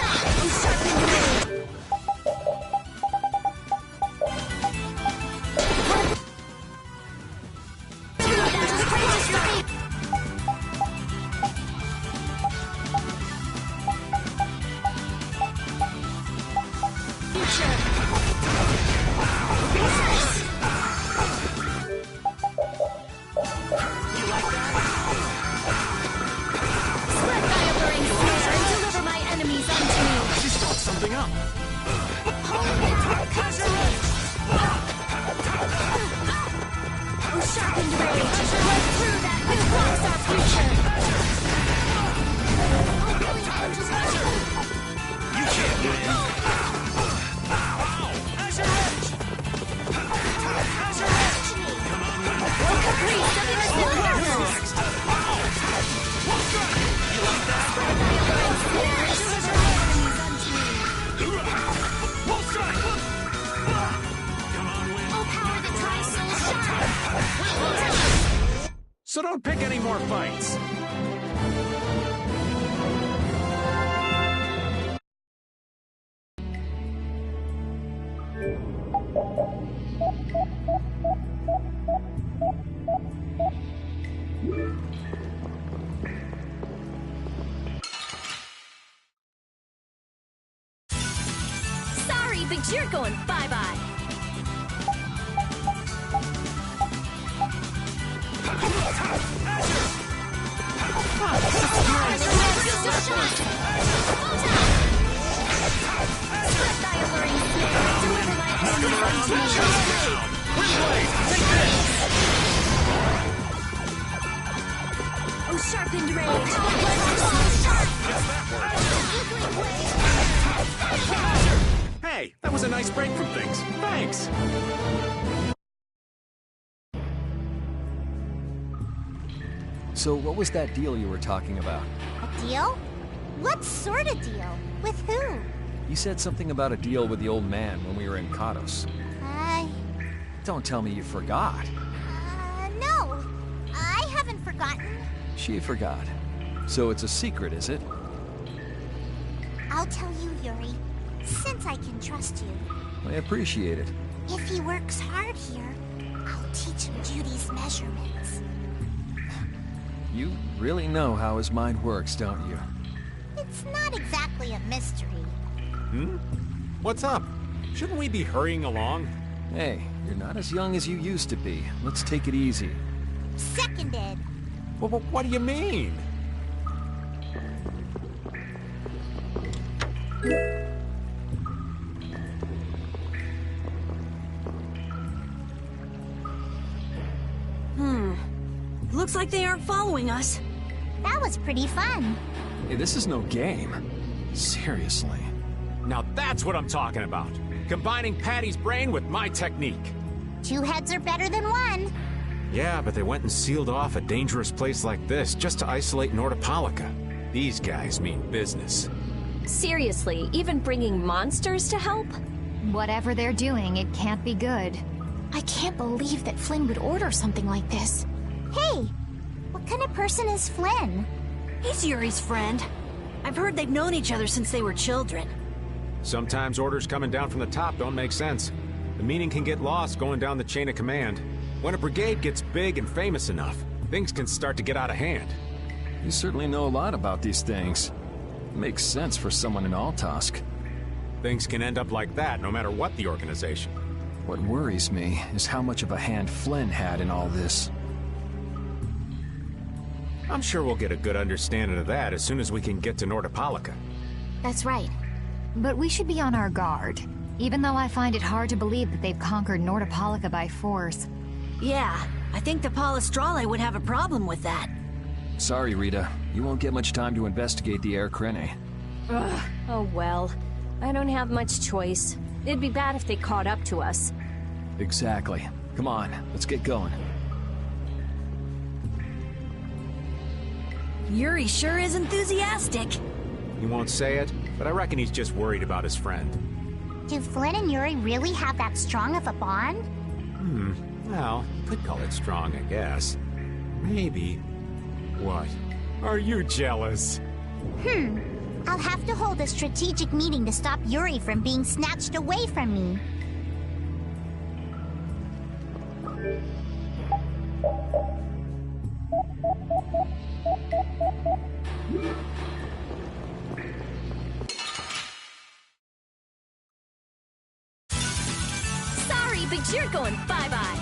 through that with rocks more fights. Sorry, but you're going bye-bye. Oh, sharpened rage. Hey, that was a nice break from things. Thanks. So what was that deal you were talking about? A deal? What sort of deal? With who? You said something about a deal with the old man when we were in Kados. Don't tell me you forgot. No. I haven't forgotten. She forgot. So it's a secret, is it? I'll tell you, Yuri, since I can trust you. I appreciate it. If he works hard here, I'll teach him Judy's measurements. You really know how his mind works, don't you? It's not exactly a mystery. Hmm? What's up? Shouldn't we be hurrying along? Hey, you're not as young as you used to be. Let's take it easy. Seconded. Well, what do you mean? Looks like they aren't following us. That was pretty fun. Hey, this is no game. Seriously. Now that's what I'm talking about. Combining Patty's brain with my technique. 2 heads are better than 1. Yeah, but they went and sealed off a dangerous place like this just to isolate Nordopolica. These guys mean business. Seriously, even bringing monsters to help? Whatever they're doing, it can't be good. I can't believe that Flynn would order something like this. Hey, what kind of person is Flynn? He's Yuri's friend. I've heard they've known each other since they were children. Sometimes orders coming down from the top don't make sense. The meaning can get lost going down the chain of command. When a brigade gets big and famous enough, things can start to get out of hand. You certainly know a lot about these things. Makes sense for someone in Altosk. Things can end up like that no matter what the organization. What worries me is how much of a hand Flynn had in all this. I'm sure we'll get a good understanding of that as soon as we can get to Nordopolica. That's right. But we should be on our guard, even though I find it hard to believe that they've conquered Nordopolica by force. Yeah, I think the Palestrale would have a problem with that. Sorry, Rita. You won't get much time to investigate the Air Krene. Ugh, oh well. I don't have much choice. It'd be bad if they caught up to us. Exactly. Come on, let's get going. Yuri sure is enthusiastic. He won't say it, but I reckon he's just worried about his friend. Do Flynn and Yuri really have that strong of a bond? Well, you could call it strong, I guess. Maybe. What? Are you jealous? I'll have to hold a strategic meeting to stop Yuri from being snatched away from me. Sorry, but you're going bye-bye.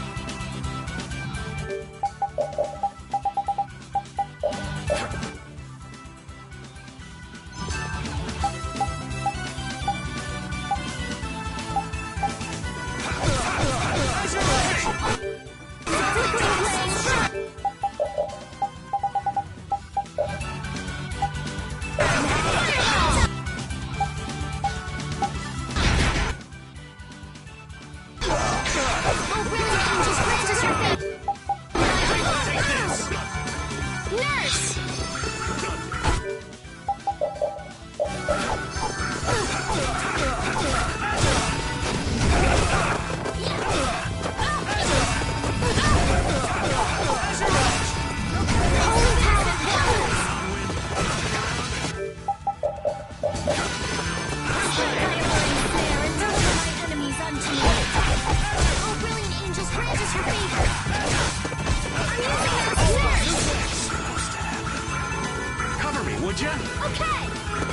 Cover me, would ya? Okay!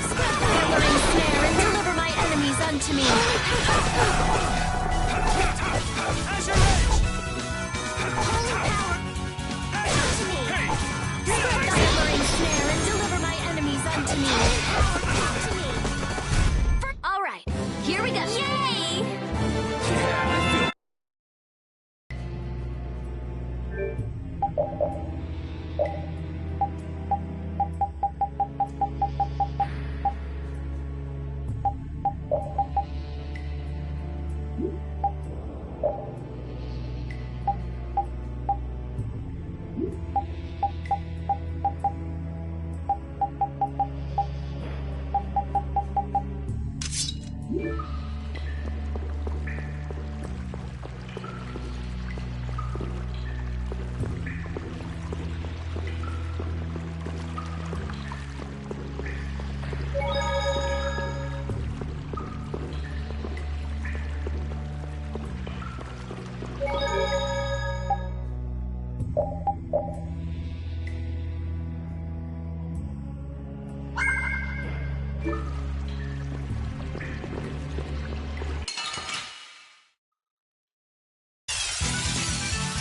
Spread the hammer and snare and deliver my enemies unto me. As your edge! Holy power! Unto me. Spread the hammer and snare and deliver my enemies unto me. All right, here we go. Yay!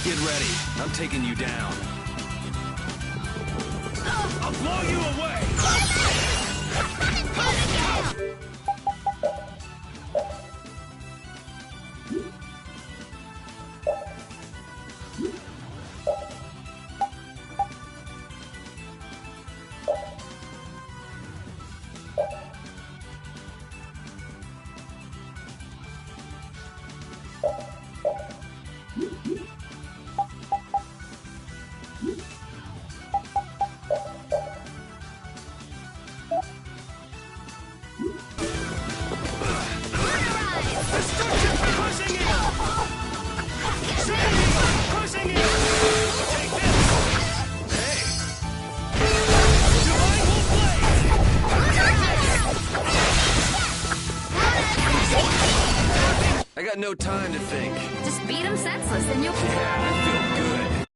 Get ready. I'm taking you down. I'll blow you away! I got no time to think. Just beat him senseless and you'll... I feel good.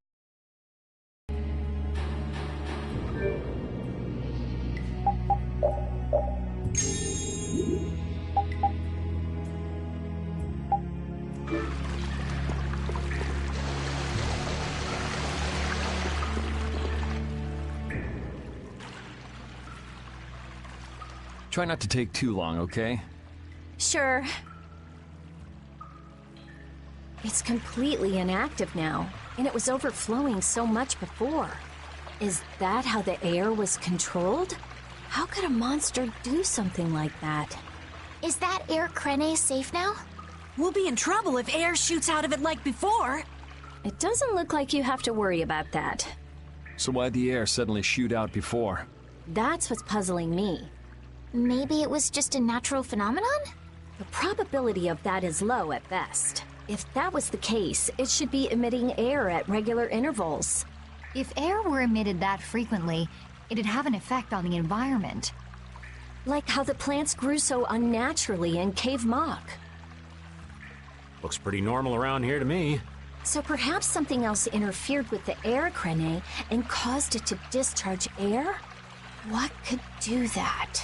Try not to take too long, okay? Sure. It's completely inactive now, and it was overflowing so much before. Is that how the air was controlled? How could a monster do something like that? Is that air Krene safe now? We'll be in trouble if air shoots out of it like before. It doesn't look like you have to worry about that. So why'd the air suddenly shoot out before? That's what's puzzling me. Maybe it was just a natural phenomenon? The probability of that is low at best. If that was the case, it should be emitting air at regular intervals. If air were emitted that frequently, it'd have an effect on the environment. Like how the plants grew so unnaturally in Cave Mock. Looks pretty normal around here to me. So perhaps something else interfered with the air Krene and caused it to discharge air? What could do that?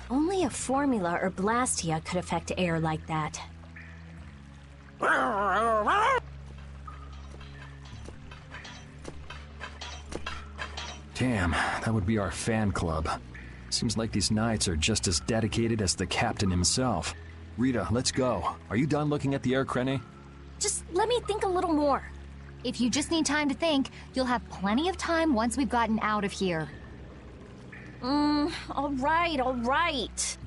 Only a formula or blastia could affect air like that. Damn, that would be our fan club. Seems like these knights are just as dedicated as the captain himself. Rita, let's go. Are you done looking at the air Krene? Just let me think a little more. If you just need time to think, you'll have plenty of time once we've gotten out of here. All right.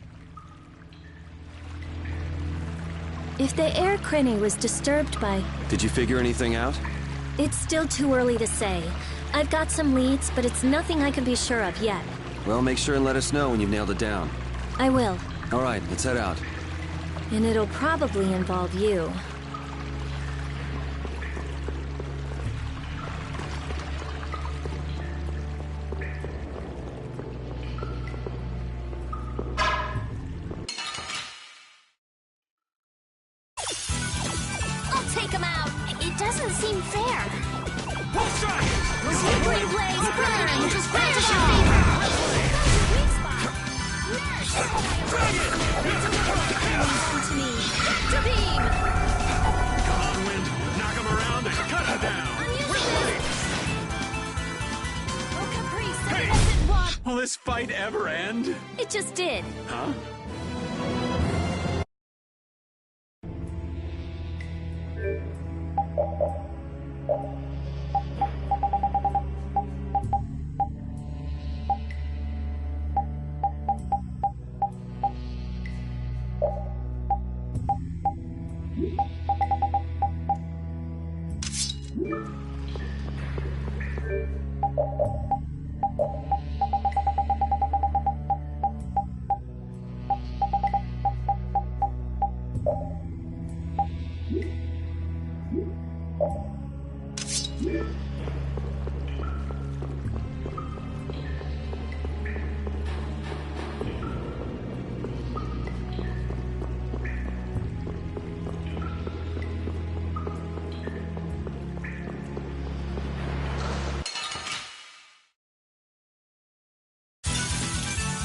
If the air Krene was disturbed by... Did you figure anything out? It's still too early to say. I've got some leads, but it's nothing I can be sure of yet. Well, make sure and let us know when you've nailed it down. I will. All right, let's head out. And it'll probably involve you. It doesn't seem fair. Wolf strike! Green blaze, burn! Angels grant us your To me. Vector beam! Come on, Wind. Knock him around and cut him down. Wind blade! Oh, Caprice, it doesn't walk. Will this fight ever end? It just did. Huh?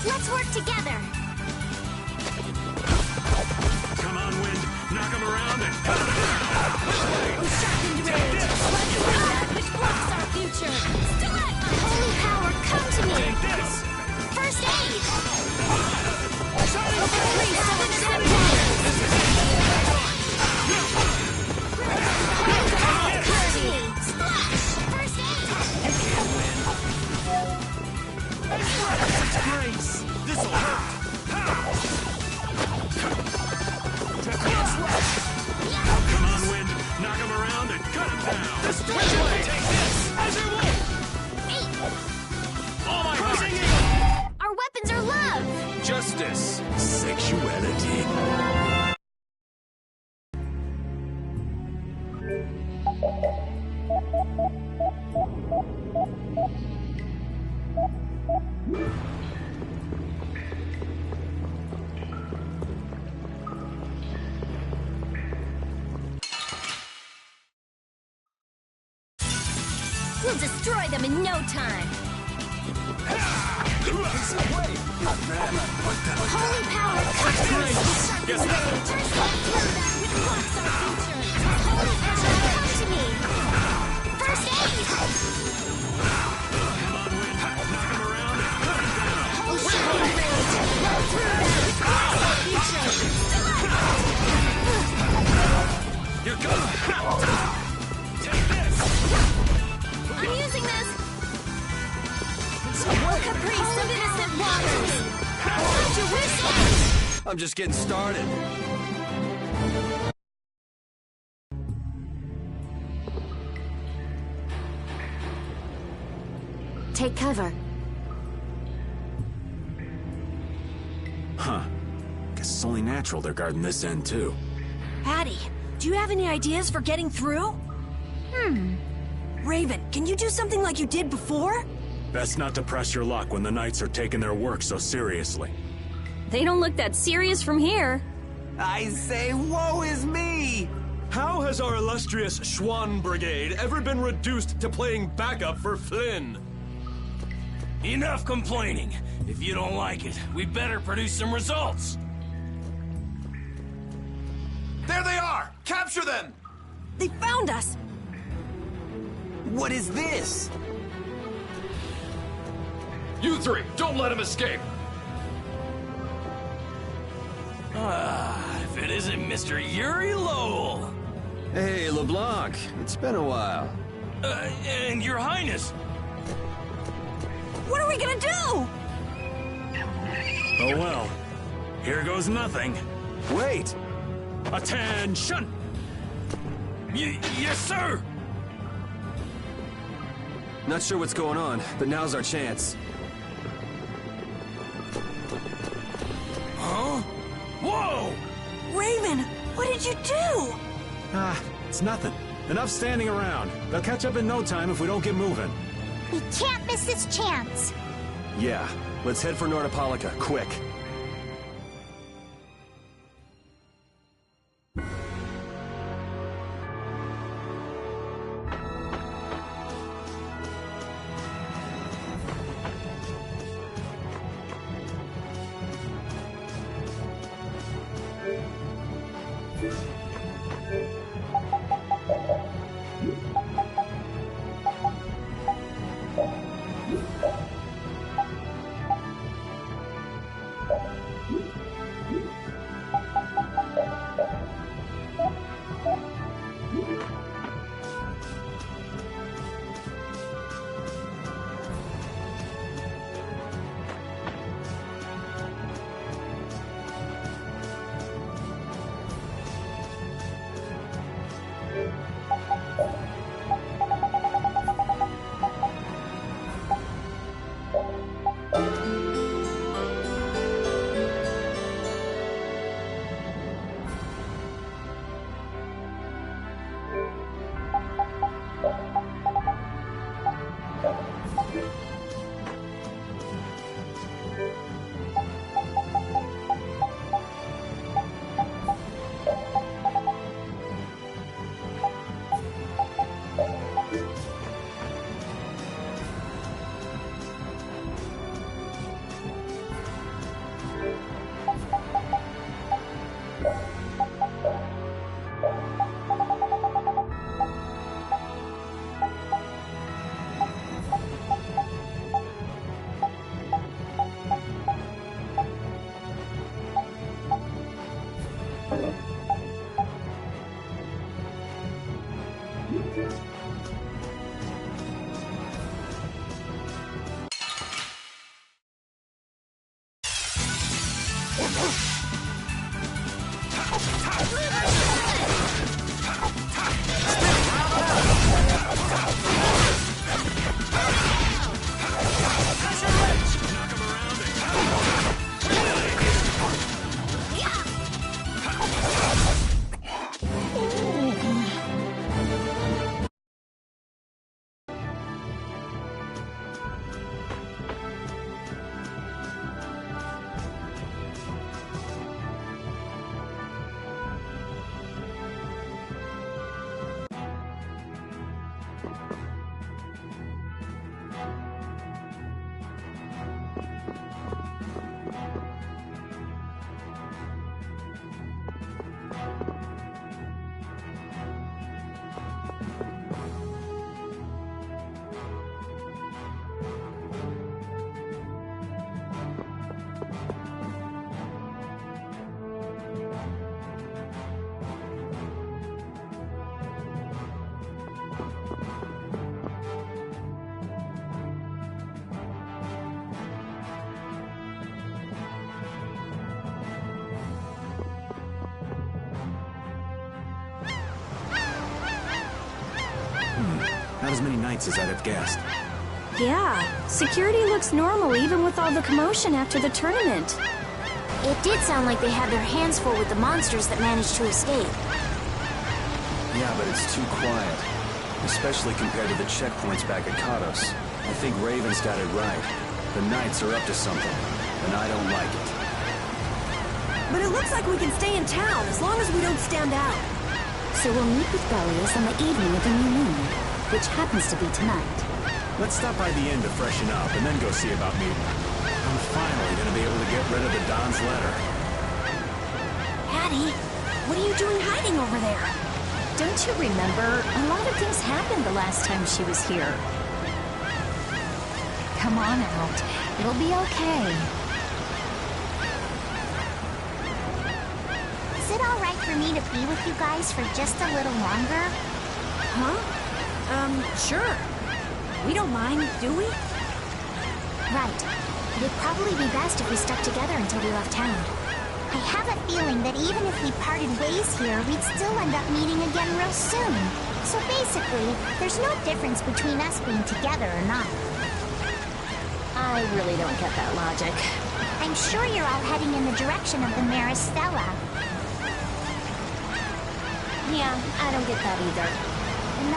Let's work together. Come on, Wind. Knock him around and cut him down. Oh, sharpened rage. Let's bring that which blocks our future. Stalagmite! Holy power, come to me. Take this! First aid. Oh, Caprice, of innocent waters! Splash! First aid. Grace! This'll hurt! Come on, Wind. Knock him around and cut him down. Which way? Take this! Azure Wolf! All my heart! Our weapons are love. Justice. Sexuality. We'll destroy them in no time. Holy power, come to me. Guess that. First aid through that which blocks our future. Holy power, come to me. First aid. Come on, Wind. Knock him around and cut him down. Oh, sharpened rage. Blow through that which blocks our future. You're good. Take this! I'm using this. Oh, Caprice of innocent waters. How'd you wish it? I'm just getting started. Take cover. Huh. Guess it's only natural they're guarding this end, too. Patty, do you have any ideas for getting through? Raven, can you do something like you did before? Best not to press your luck when the Knights are taking their work so seriously. They don't look that serious from here. I say, woe is me! How has our illustrious Schwann Brigade ever been reduced to playing backup for Flynn? Enough complaining. If you don't like it, we better produce some results. There they are! Capture them! They found us! What is this? You three, don't let him escape! If it isn't Mr. Yuri Lowell. Hey, LeBlanc. It's been a while. And Your Highness. What are we gonna do? Oh well. Here goes nothing. Wait! Attention! Yes, sir! Not sure what's going on, but now's our chance. Huh? Whoa! Raven, what did you do? It's nothing. Enough standing around. They'll catch up in no time if we don't get moving. We can't miss this chance. Yeah, let's head for Nordopolica, quick. Not as many knights as I'd have guessed. Yeah, security looks normal even with all the commotion after the tournament. It did sound like they had their hands full with the monsters that managed to escape. Yeah, but it's too quiet. Especially compared to the checkpoints back at Kados. I think Raven's got it right. The Knights are up to something, and I don't like it. But it looks like we can stay in town as long as we don't stand out. So we'll meet with Belius on the evening of the new moon, which happens to be tonight. Let's stop by the inn to freshen up and then go see about meeting. I'm finally gonna be able to get rid of the Don's letter. Addie, what are you doing hiding over there? Don't you remember? A lot of things happened the last time she was here. Come on out. It'll be okay. Is it all right for me to be with you guys for just a little longer? Huh? Sure. We don't mind, do we? Right. It'd probably be best if we stuck together until we left town. I have a feeling that even if we parted ways here, we'd still end up meeting again real soon. So basically, there's no difference between us being together or not. I really don't get that logic. I'm sure you're all heading in the direction of the Maristella. Yeah, I don't get that either. In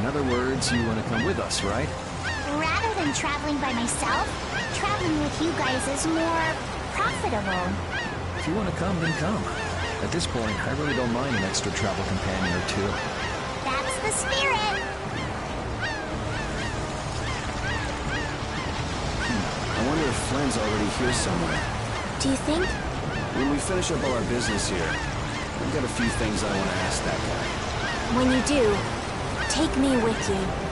other words, you want to come with us, right? Rather than traveling by myself, traveling with you guys is more profitable. If you want to come, then come. At this point, I really don't mind an extra travel companion or two. That's the spirit! I wonder if Flynn's already here somewhere. Do you think? When we finish up all our business here, I've got a few things I want to ask that guy. When you do, take me with you.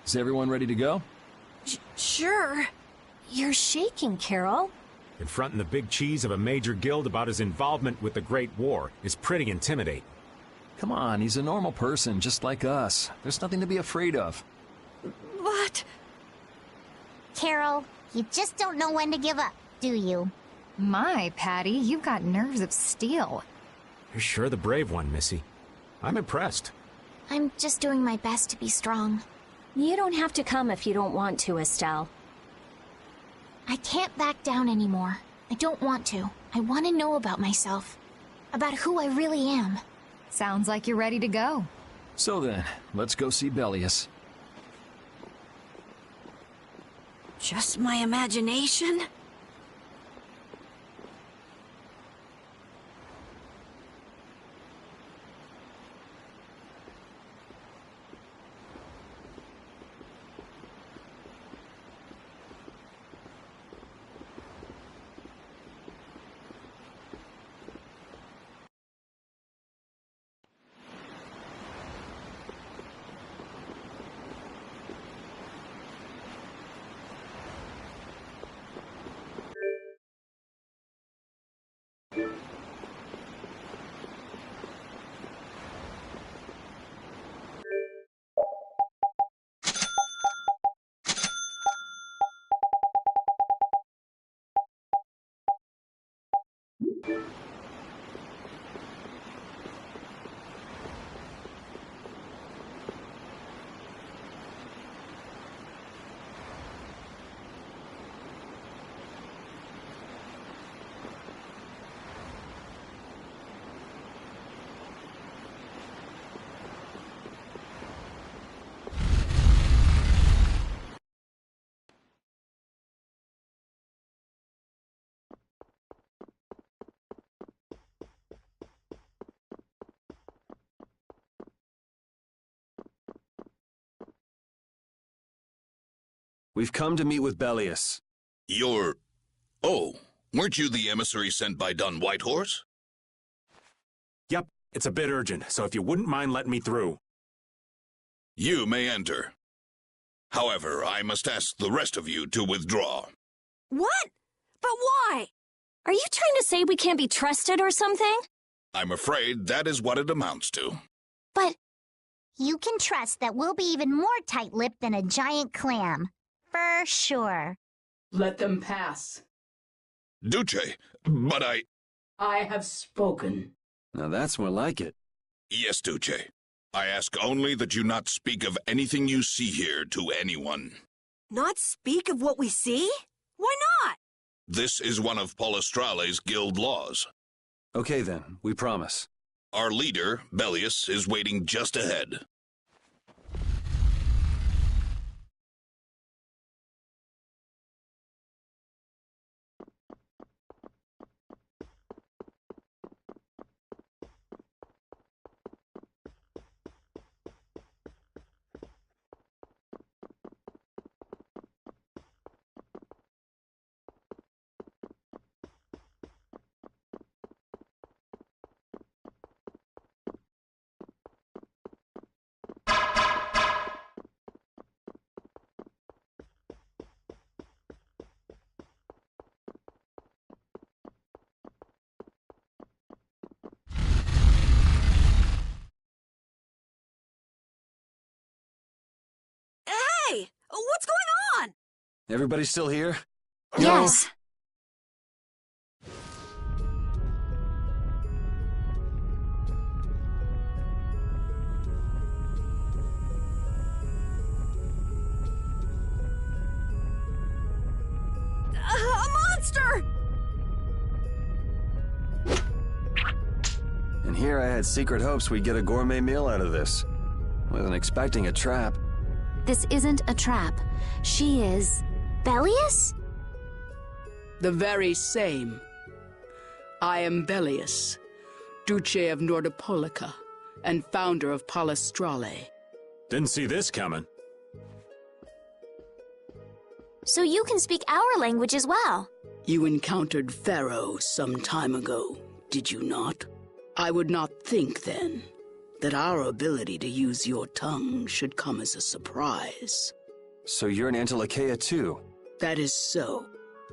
Is everyone ready to go? Sure. You're shaking, Carol. Confronting the big cheese of a major guild about his involvement with the Great War is pretty intimidating. Come on, he's a normal person, just like us. There's nothing to be afraid of. But... Carol, you just don't know when to give up, do you? My, Patty, you've got nerves of steel. You're sure the brave one, Missy. I'm impressed. I'm just doing my best to be strong. You don't have to come if you don't want to, Estelle. I can't back down anymore. I don't want to. I want to know about myself. About who I really am. Sounds like you're ready to go. So then, let's go see Bellius. Just my imagination? We've come to meet with Bellius. Oh, weren't you the emissary sent by Don Whitehorse? Yep, it's a bit urgent, so if you wouldn't mind letting me through. You may enter. However, I must ask the rest of you to withdraw. What? But why? Are you trying to say we can't be trusted or something? I'm afraid that is what it amounts to. But you can trust that we'll be even more tight-lipped than a giant clam. For sure. Let them pass. Duce, but I have spoken. Now that's more like it. Yes, Duce. I ask only that you not speak of anything you see here to anyone. Not speak of what we see? Why not? This is one of Palestrale's guild laws. Okay then, we promise. Our leader, Bellius, is waiting just ahead. Hey! What's going on? Everybody still here? Yes. A monster! And here I had secret hopes we'd get a gourmet meal out of this. Wasn't expecting a trap. This isn't a trap. She is... Bellius? The very same. I am Bellius, Duce of Nordopolica, and founder of Palestrale. Didn't see this coming. So you can speak our language as well. You encountered Pharaoh some time ago, did you not? I would not think, then, that our ability to use your tongue should come as a surprise. So you're an Antilocheia too? That is so.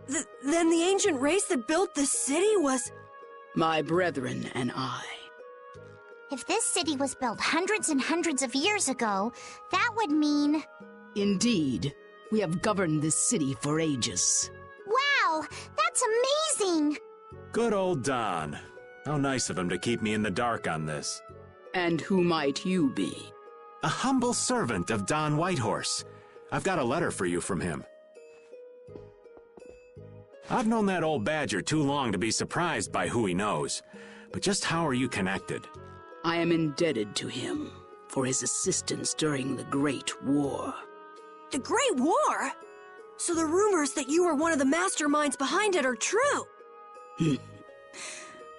Then the ancient race that built this city was... My brethren and I. If this city was built hundreds and hundreds of years ago, that would mean... Indeed. We have governed this city for ages. Wow! That's amazing! Good old Don. How nice of him to keep me in the dark on this. And who might you be? A humble servant of Don Whitehorse. I've got a letter for you from him. I've known that old badger too long to be surprised by who he knows. But just how are you connected? I am indebted to him for his assistance during the Great War. The Great War? So the rumors that you were one of the masterminds behind it are true?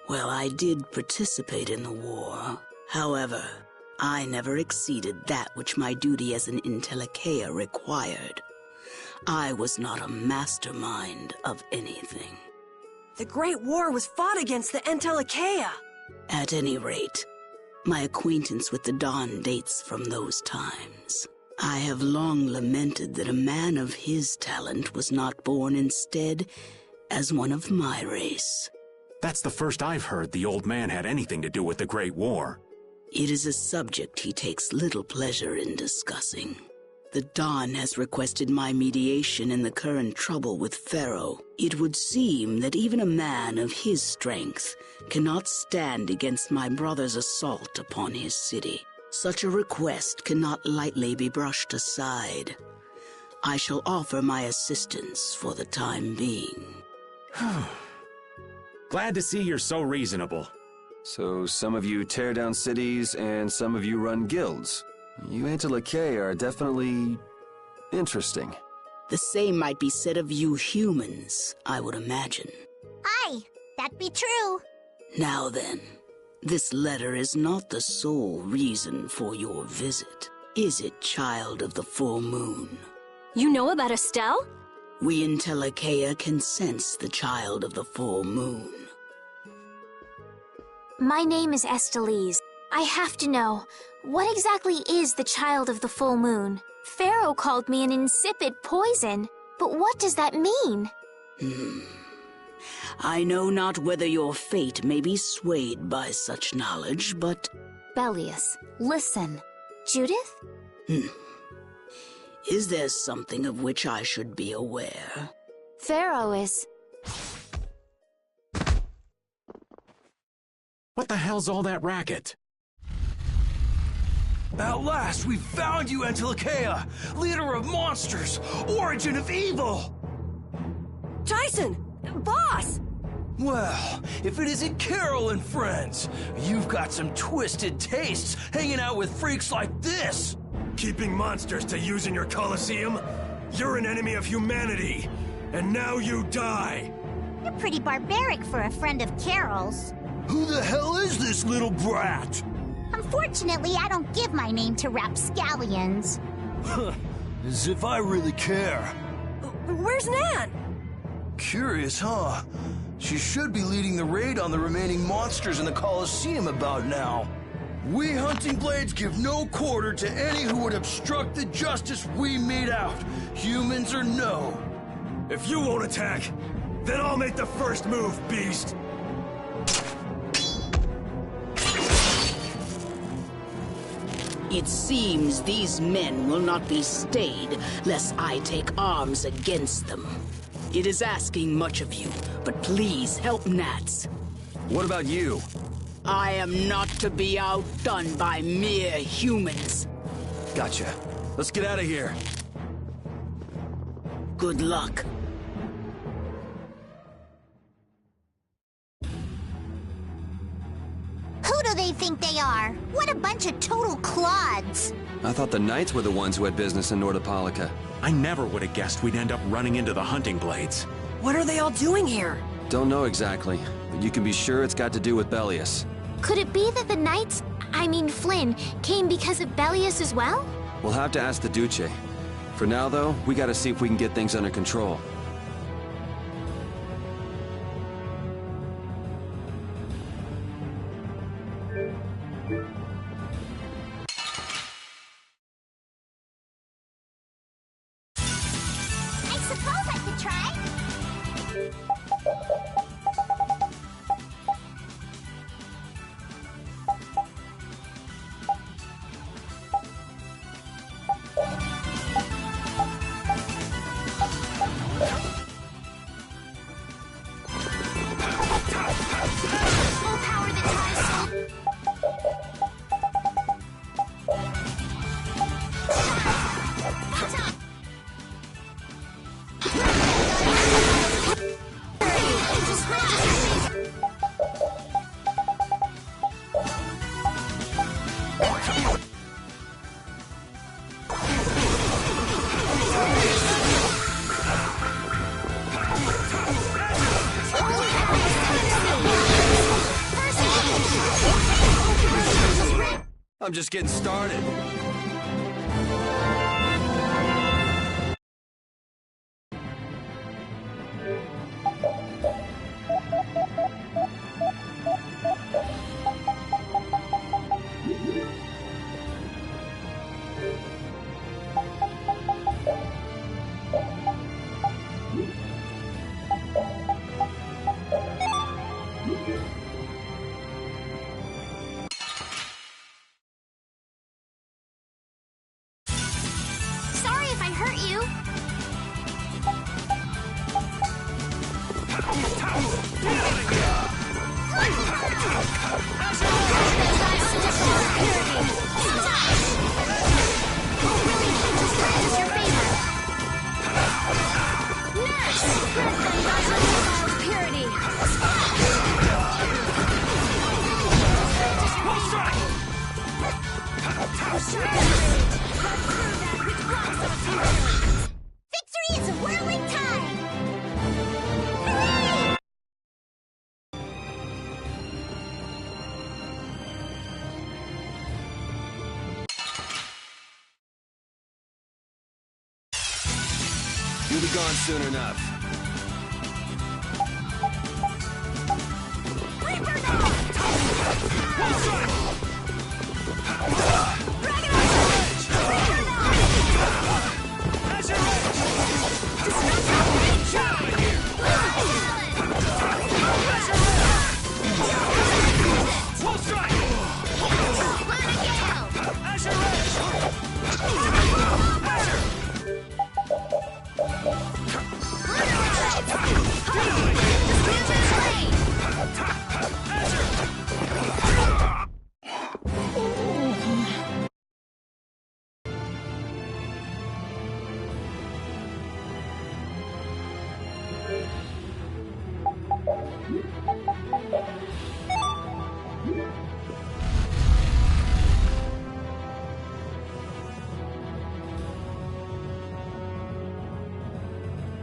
Well, I did participate in the war. However, I never exceeded that which my duty as an Intellicheia required. I was not a mastermind of anything. The Great War was fought against the Intellicheia. At any rate, my acquaintance with the Don dates from those times. I have long lamented that a man of his talent was not born instead as one of my race. That's the first I've heard the old man had anything to do with the Great War. It is a subject he takes little pleasure in discussing. The Don has requested my mediation in the current trouble with Pharaoh. It would seem that even a man of his strength cannot stand against my brother's assault upon his city. Such a request cannot lightly be brushed aside. I shall offer my assistance for the time being. Glad to see you're so reasonable. So some of you tear down cities and some of you run guilds. You Antilake are definitely interesting. The same might be said of you humans, I would imagine. Aye, that be true. Now then, this letter is not the sole reason for your visit, is it, child of the full moon? You know about Estelle? We in Telekea can sense the child of the full moon. My name is Estelise. I have to know, what exactly is the child of the full moon? Pharaoh called me an insipid poison, but what does that mean? I know not whether your fate may be swayed by such knowledge, but... Bellius, listen. Judith? Is there something of which I should be aware? Pharaoh is... What the hell's all that racket? At last, we found you, Antilakea, leader of monsters, origin of evil! Tyson! Boss! Well, if it isn't Carol and friends, you've got some twisted tastes hanging out with freaks like this! Keeping monsters to use in your Colosseum? You're an enemy of humanity, and now you die! You're pretty barbaric for a friend of Carol's. Who the hell is this little brat? Unfortunately, I don't give my name to rapscallions. As if I really care. Where's Nan? Curious, huh? She should be leading the raid on the remaining monsters in the Colosseum about now. We Hunting Blades give no quarter to any who would obstruct the justice we mete out, humans or no. If you won't attack, then I'll make the first move, beast! It seems these men will not be stayed, lest I take arms against them. It is asking much of you, but please help Nats. What about you? I am not to be outdone by mere humans. Gotcha. Let's get out of here. Good luck. Who do they think they are? What a bunch of total clods! I thought the Knights were the ones who had business in Nordopolica. I never would have guessed we'd end up running into the Hunting Blades. What are they all doing here? Don't know exactly, but you can be sure it's got to do with Bellius. Could it be that the Knights, I mean Flynn, came because of Bellius as well? We'll have to ask the Duce. For now, though, we gotta see if we can get things under control. I suppose I could try. Full power that tries. I'm just getting started. Victory is a whirling time! Hooray! You'll be gone soon enough.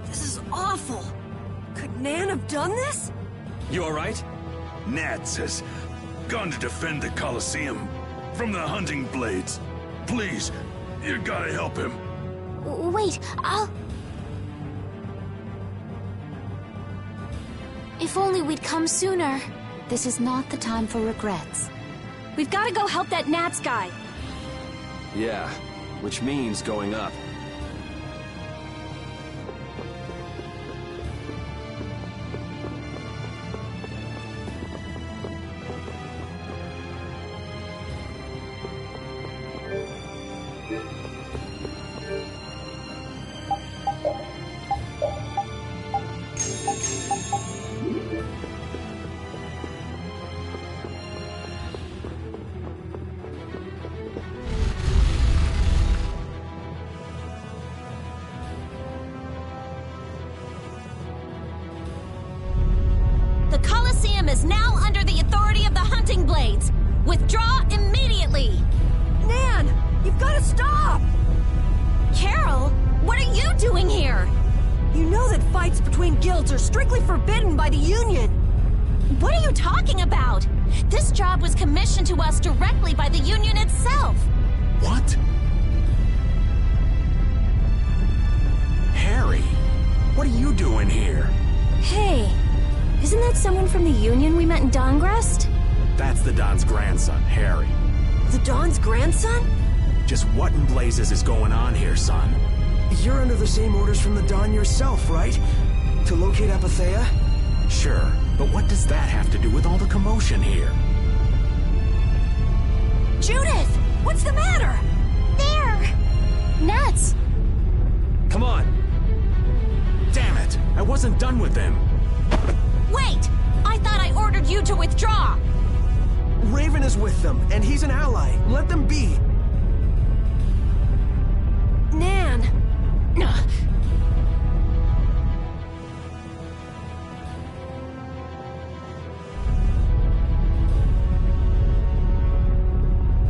This is awful. Could Nan have done this? You alright? Nats has gone to defend the Colosseum from the hunting blades. Please, you gotta help him. Wait, If only we'd come sooner. This is not the time for regrets. We've got to go help that Nats guy. Yeah, which means going up. The Colosseum is now under the authority of the Hunting Blades. Withdraw immediately! Nan, you've got to stop! Carol, what are you doing here? You know that fights between guilds are strictly forbidden by the Union. What are you talking about? This job was commissioned to us directly by the Union itself. What? Harry, what are you doing here? Hey, isn't that someone from the Union we met in Dongrest? That's the Don's grandson, Harry. The Don's grandson? Just what in blazes is going on here, son? You're under the same orders from the Don yourself, right? To locate Apathea? Sure, but what does that have to do with all the commotion here? Judith! What's the matter? There! Nats! Come on! Damn it! I wasn't done with them! Wait! I thought I ordered you to withdraw! Raven is with them, and he's an ally. Let them be. Nan!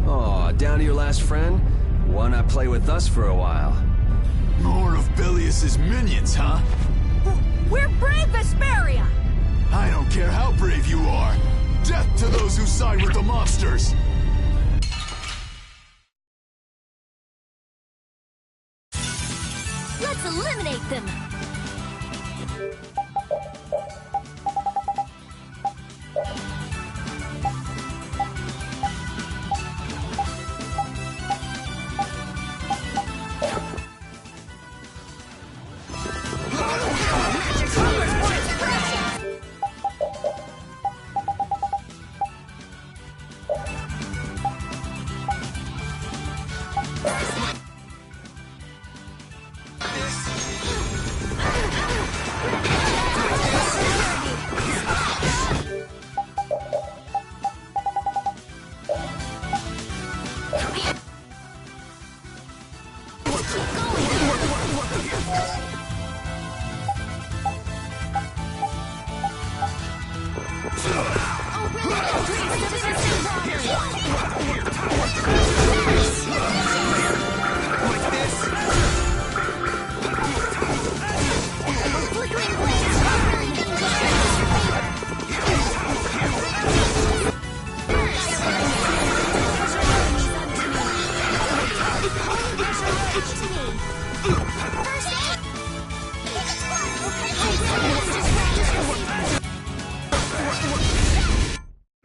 Aw, down to your last friend? Why not play with us for a while? More of Belius's minions, huh? We're brave Vesperia! I don't care how brave you are. Death to those who side with the monsters! Let's eliminate them!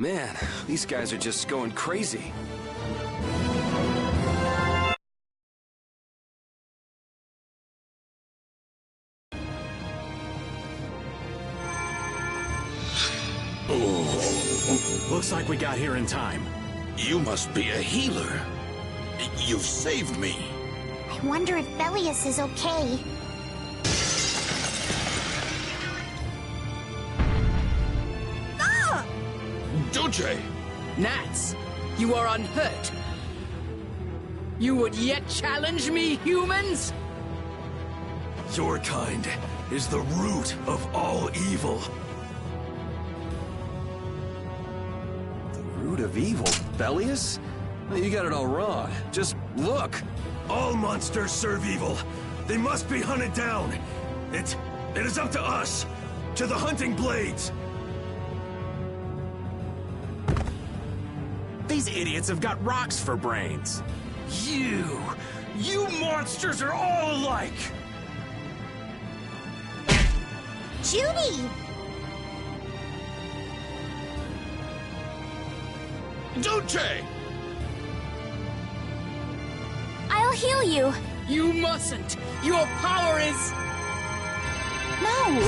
Man, these guys are just going crazy. Looks like we got here in time. You must be a healer. You've saved me. I wonder if Belius is okay. Ah! Duce! Gnats, you are unhurt. You would yet challenge me, humans? Your kind is the root of all evil. Root of evil? Belius? You got it all wrong. Just look. All monsters serve evil. They must be hunted down. It is up to us. To the hunting blades. These idiots have got rocks for brains. You monsters are all alike. Judy! Duce! I'll heal you. You mustn't. Your power is... No.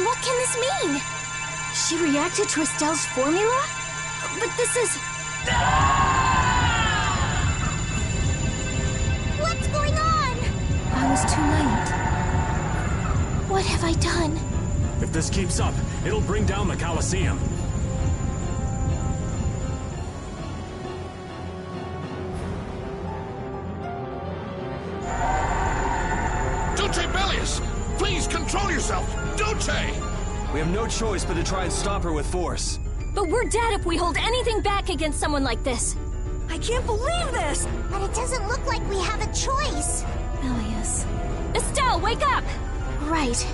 What can this mean? She reacted to Estelle's formula? But this is... What's going on? I was too late. What have I done? If this keeps up, it'll bring down the Colosseum. Duce Belius! Please control yourself! Duce! We have no choice but to try and stop her with force. But we're dead if we hold anything back against someone like this. I can't believe this! But it doesn't look like we have a choice. Belius. Estelle, wake up! Right.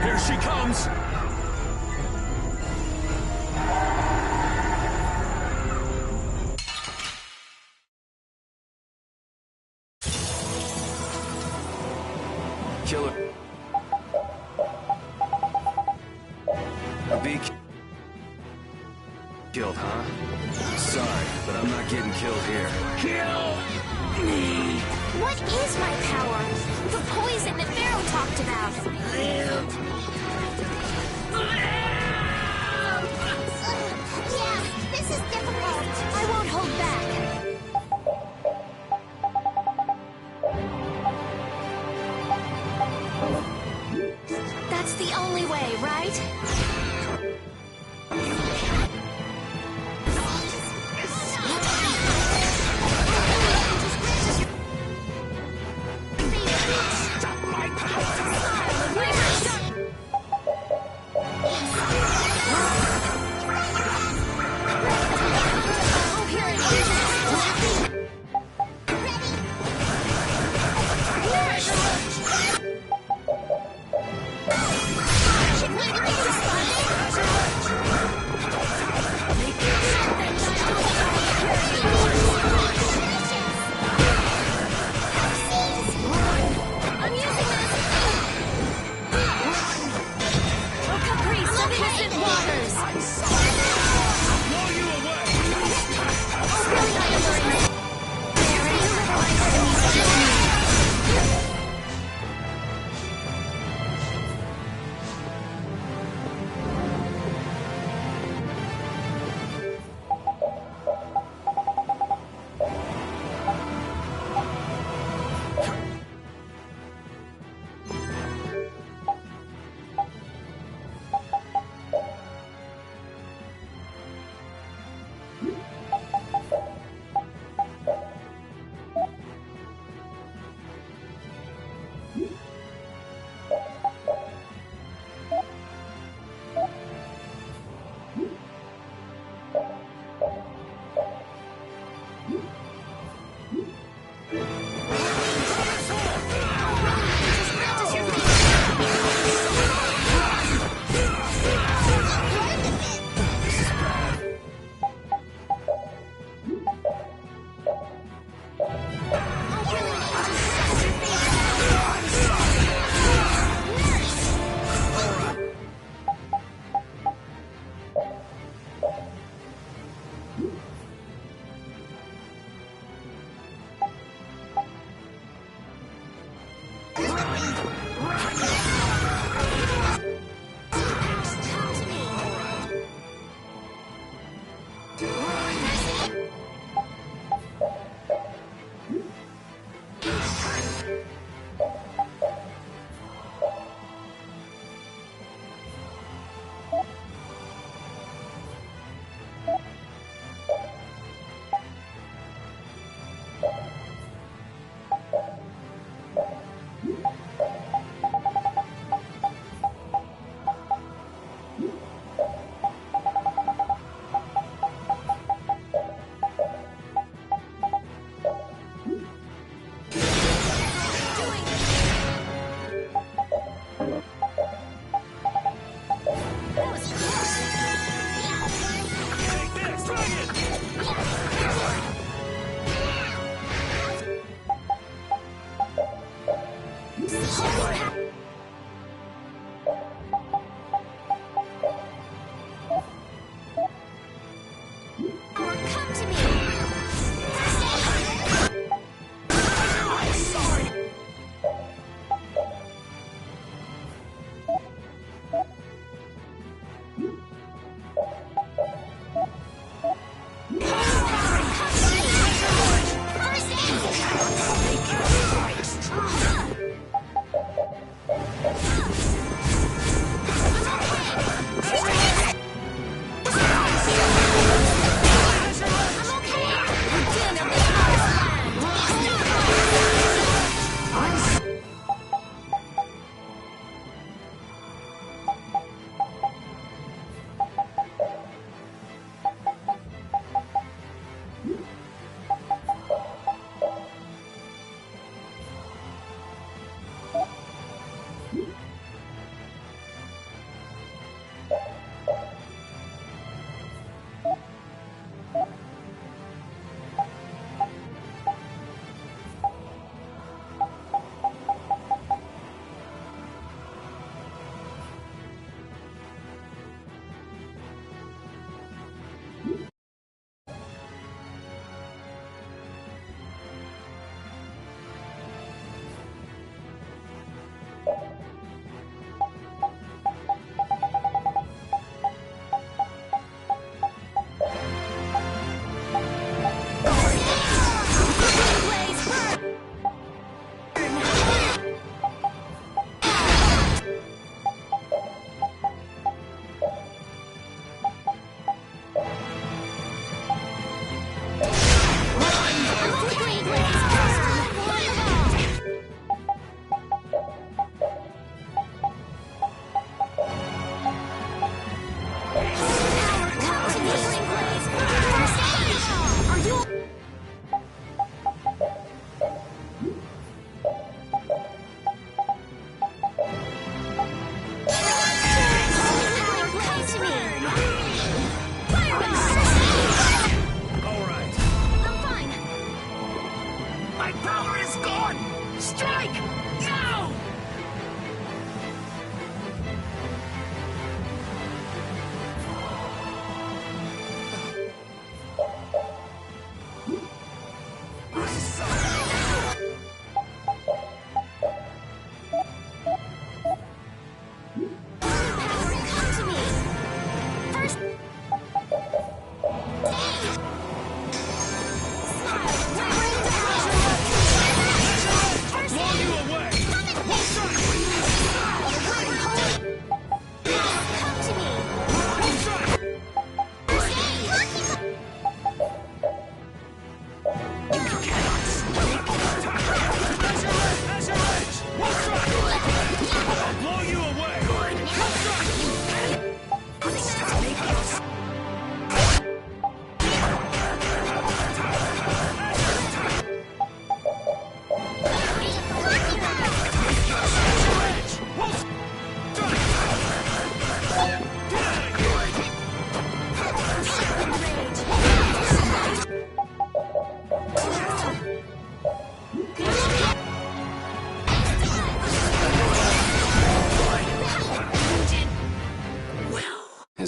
Here she comes! Killer. Be killed, huh? Sorry, but I'm not getting killed here. Kill me! What is my power? The poison that Pharaoh talked about. Yeah, this is difficult. I won't hold back. That's the only way, right? Should we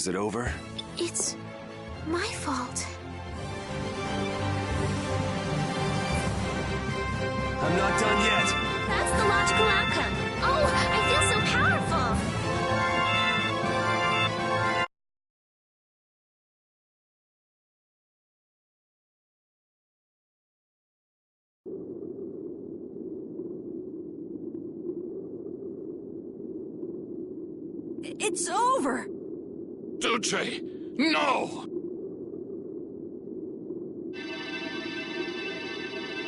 Is it over? It's my fault. I'm not done yet. That's the logical outcome. Oh, I feel so powerful. It's over! Duce! No!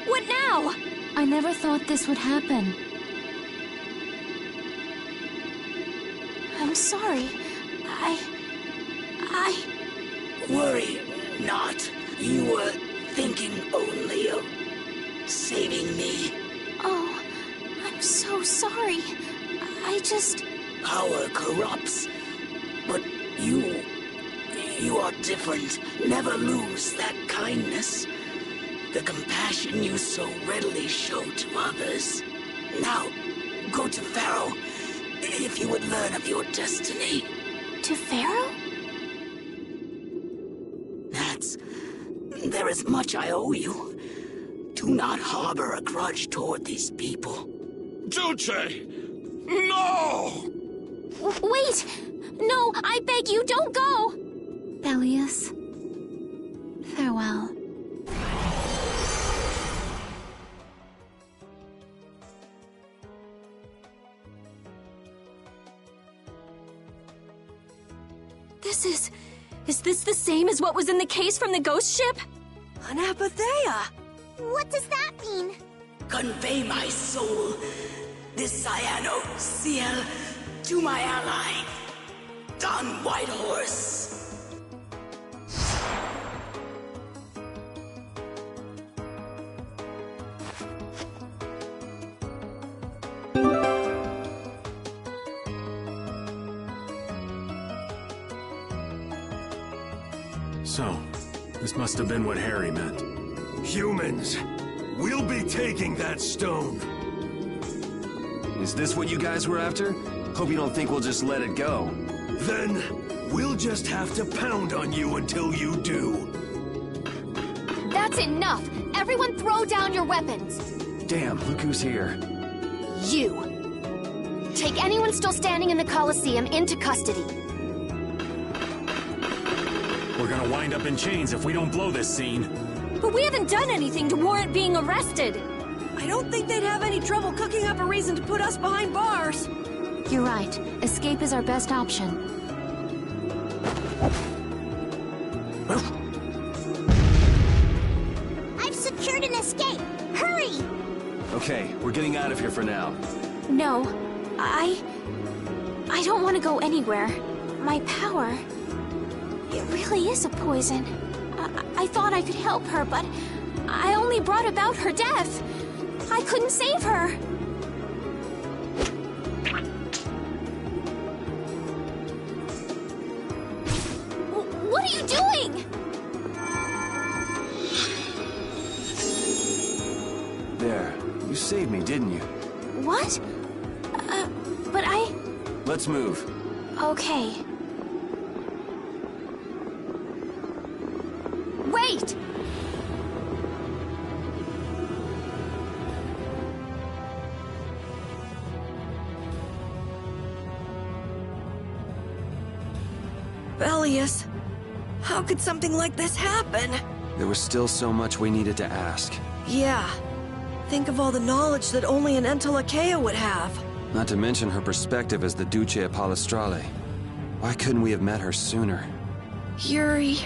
What now? I never thought this would happen. I'm sorry. Worry not. You were thinking only of saving me. Oh, I'm so sorry. I just... Power corrupts, but you are different. Never lose that kindness. The compassion you so readily show to others. Now, go to Pharaoh, if you would learn of your destiny. To Pharaoh? There is much I owe you. Do not harbor a grudge toward these people. Duce! No! Wait! No, I beg you, don't go! Bellius, farewell. Is this the same as what was in the case from the ghost ship? An apatheia! What does that mean? Convey my soul, this cyano seal, to my ally, Don Whitehorse. So, this must have been what Harry meant. Humans, we'll be taking that stone. Is this what you guys were after? Hope you don't think we'll just let it go. Then, we'll just have to pound on you until you do. That's enough! Everyone throw down your weapons! Damn, look who's here. You! Take anyone still standing in the Colosseum into custody. We're gonna wind up in chains if we don't blow this scene. But we haven't done anything to warrant being arrested. I don't think they'd have any trouble cooking up a reason to put us behind bars. You're right. Escape is our best option. I've secured an escape. Hurry! Okay, we're getting out of here for now. No, I don't want to go anywhere. My power... It really is a poison. I thought I could help her, but I only brought about her death. I couldn't save her. What are you doing? There, you saved me, didn't you? What? But I... Let's move. Okay. Wait! Bellius, how could something like this happen? There was still so much we needed to ask. Yeah. Think of all the knowledge that only an Entelekea would have. Not to mention her perspective as the Duce Palestrale. Why couldn't we have met her sooner? Yuri...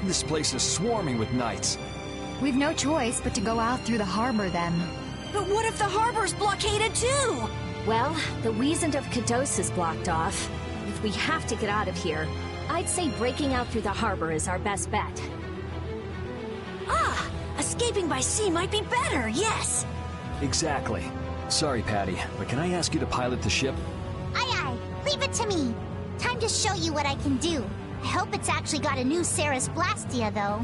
This place is swarming with knights. We've no choice but to go out through the harbor then. But what if the harbor's blockaded too? Well, the Wiesent of Kados is blocked off. If we have to get out of here, I'd say breaking out through the harbor is our best bet. Ah! Escaping by sea might be better, yes! Exactly. Sorry, Patty, but can I ask you to pilot the ship? Aye aye, leave it to me. Time to show you what I can do. I hope it's actually got a new Ceres Blastia, though.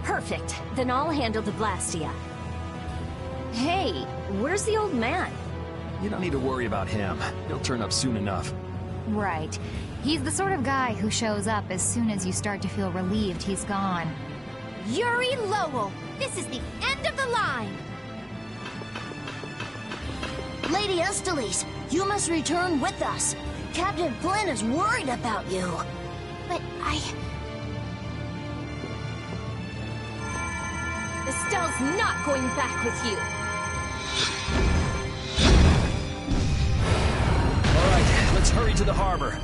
Perfect. Then I'll handle the Blastia. Hey, where's the old man? You don't need to worry about him. He'll turn up soon enough. Right. He's the sort of guy who shows up as soon as you start to feel relieved he's gone. Yuri Lowell! This is the end of the line! Lady Estellise, you must return with us. Captain Flynn is worried about you. But Estelle's not going back with you. All right, let's hurry to the harbor.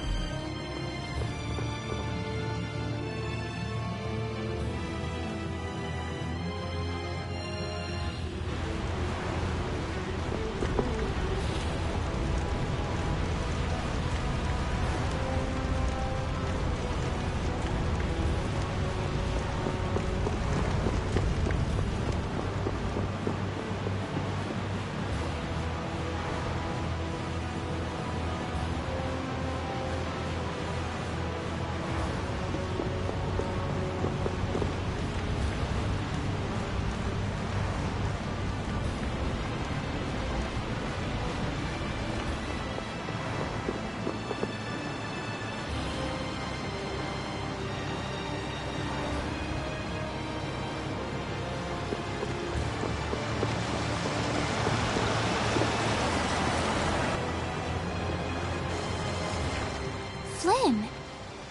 Flynn!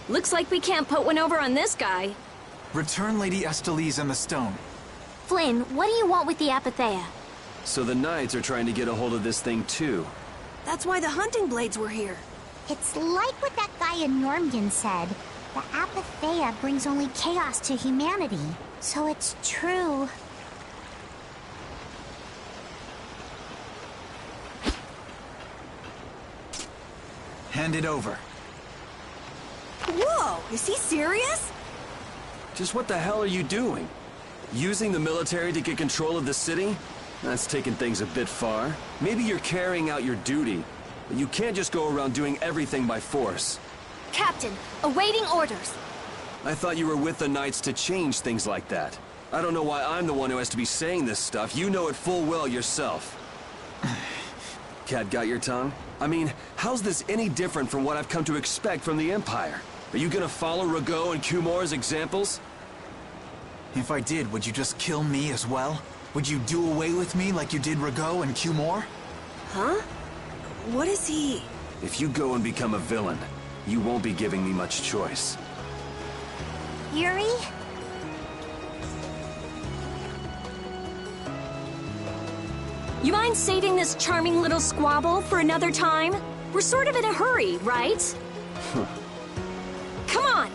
Looks like we can't put one over on this guy. Return Lady Estellise and the stone. Flynn, what do you want with the Apatheia? So the Knights are trying to get a hold of this thing too. That's why the hunting blades were here. it's like what that guy in Normgen said. The Apatheia brings only chaos to humanity. So it's true. Hand it over. Whoa, is he serious? Just what the hell are you doing? Using the military to get control of the city? That's taking things a bit far. Maybe you're carrying out your duty, but you can't just go around doing everything by force. Captain, awaiting orders. I thought you were with the Knights to change things like that. I don't know why I'm the one who has to be saying this stuff. You know it full well yourself. Cat got your tongue? I mean, how's this any different from what I've come to expect from the Empire? Are you gonna follow Rago and Kumor's examples? If I did, would you just kill me as well? Would you do away with me like you did Rago and Kumor? Huh? What is he? If you go and become a villain, you won't be giving me much choice. Yuri? You mind saving this charming little squabble for another time? We're sort of in a hurry, right? Come on!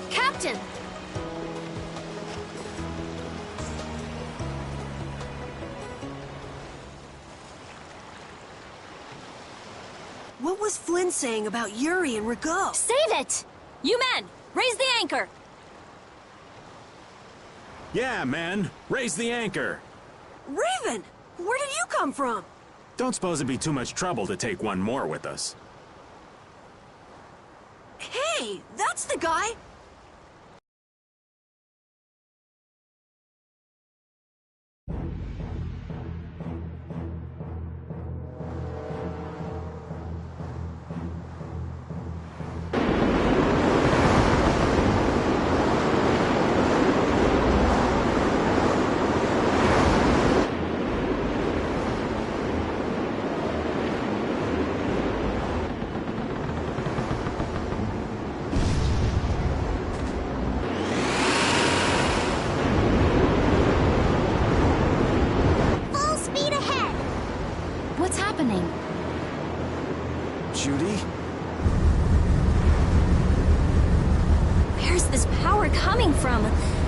Captain! What was Flynn saying about Yuri and Rago? Save it! You men, raise the anchor! Yeah, man. Raise the anchor. Raven! Where did you come from? Don't suppose it'd be too much trouble to take one more with us. Hey, that's the guy!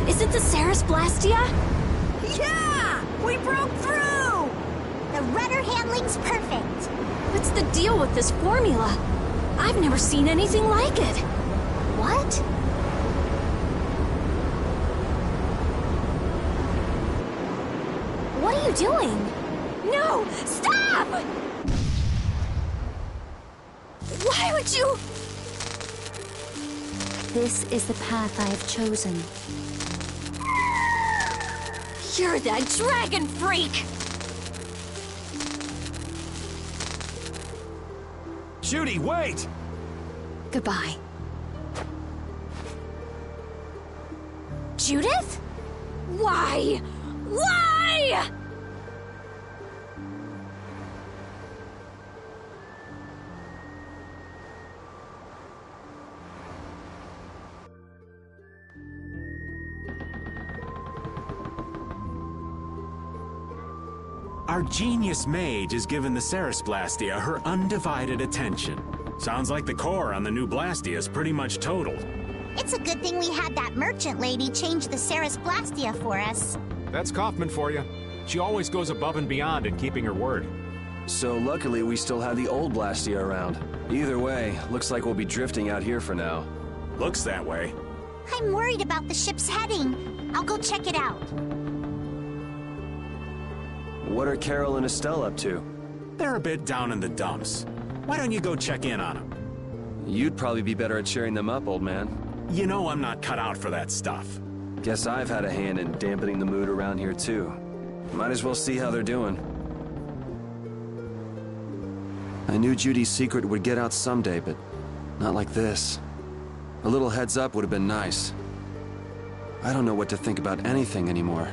Is it the Ceres Blastia? Yeah! We broke through! The rudder handling's perfect. What's the deal with this formula? I've never seen anything like it. What? What are you doing? No! Stop! Why would you... This is the path I have chosen. You're that dragon freak! Judy, wait! Goodbye. Judith? Why? Why? Our genius mage has given the Ceres Blastia her undivided attention. Sounds like the core on the new Blastia is pretty much totaled. It's a good thing we had that merchant lady change the Ceres Blastia for us. That's Kaufman for you. She always goes above and beyond in keeping her word. So luckily we still have the old Blastia around. Either way, looks like we'll be drifting out here for now. Looks that way. I'm worried about the ship's heading. I'll go check it out. What are Carol and Estelle up to? They're a bit down in the dumps. Why don't you go check in on them? You'd probably be better at cheering them up, old man. You know I'm not cut out for that stuff. Guess I've had a hand in dampening the mood around here too. Might as well see how they're doing. I knew Judy's secret would get out someday, but not like this. A little heads up would have been nice. I don't know what to think about anything anymore.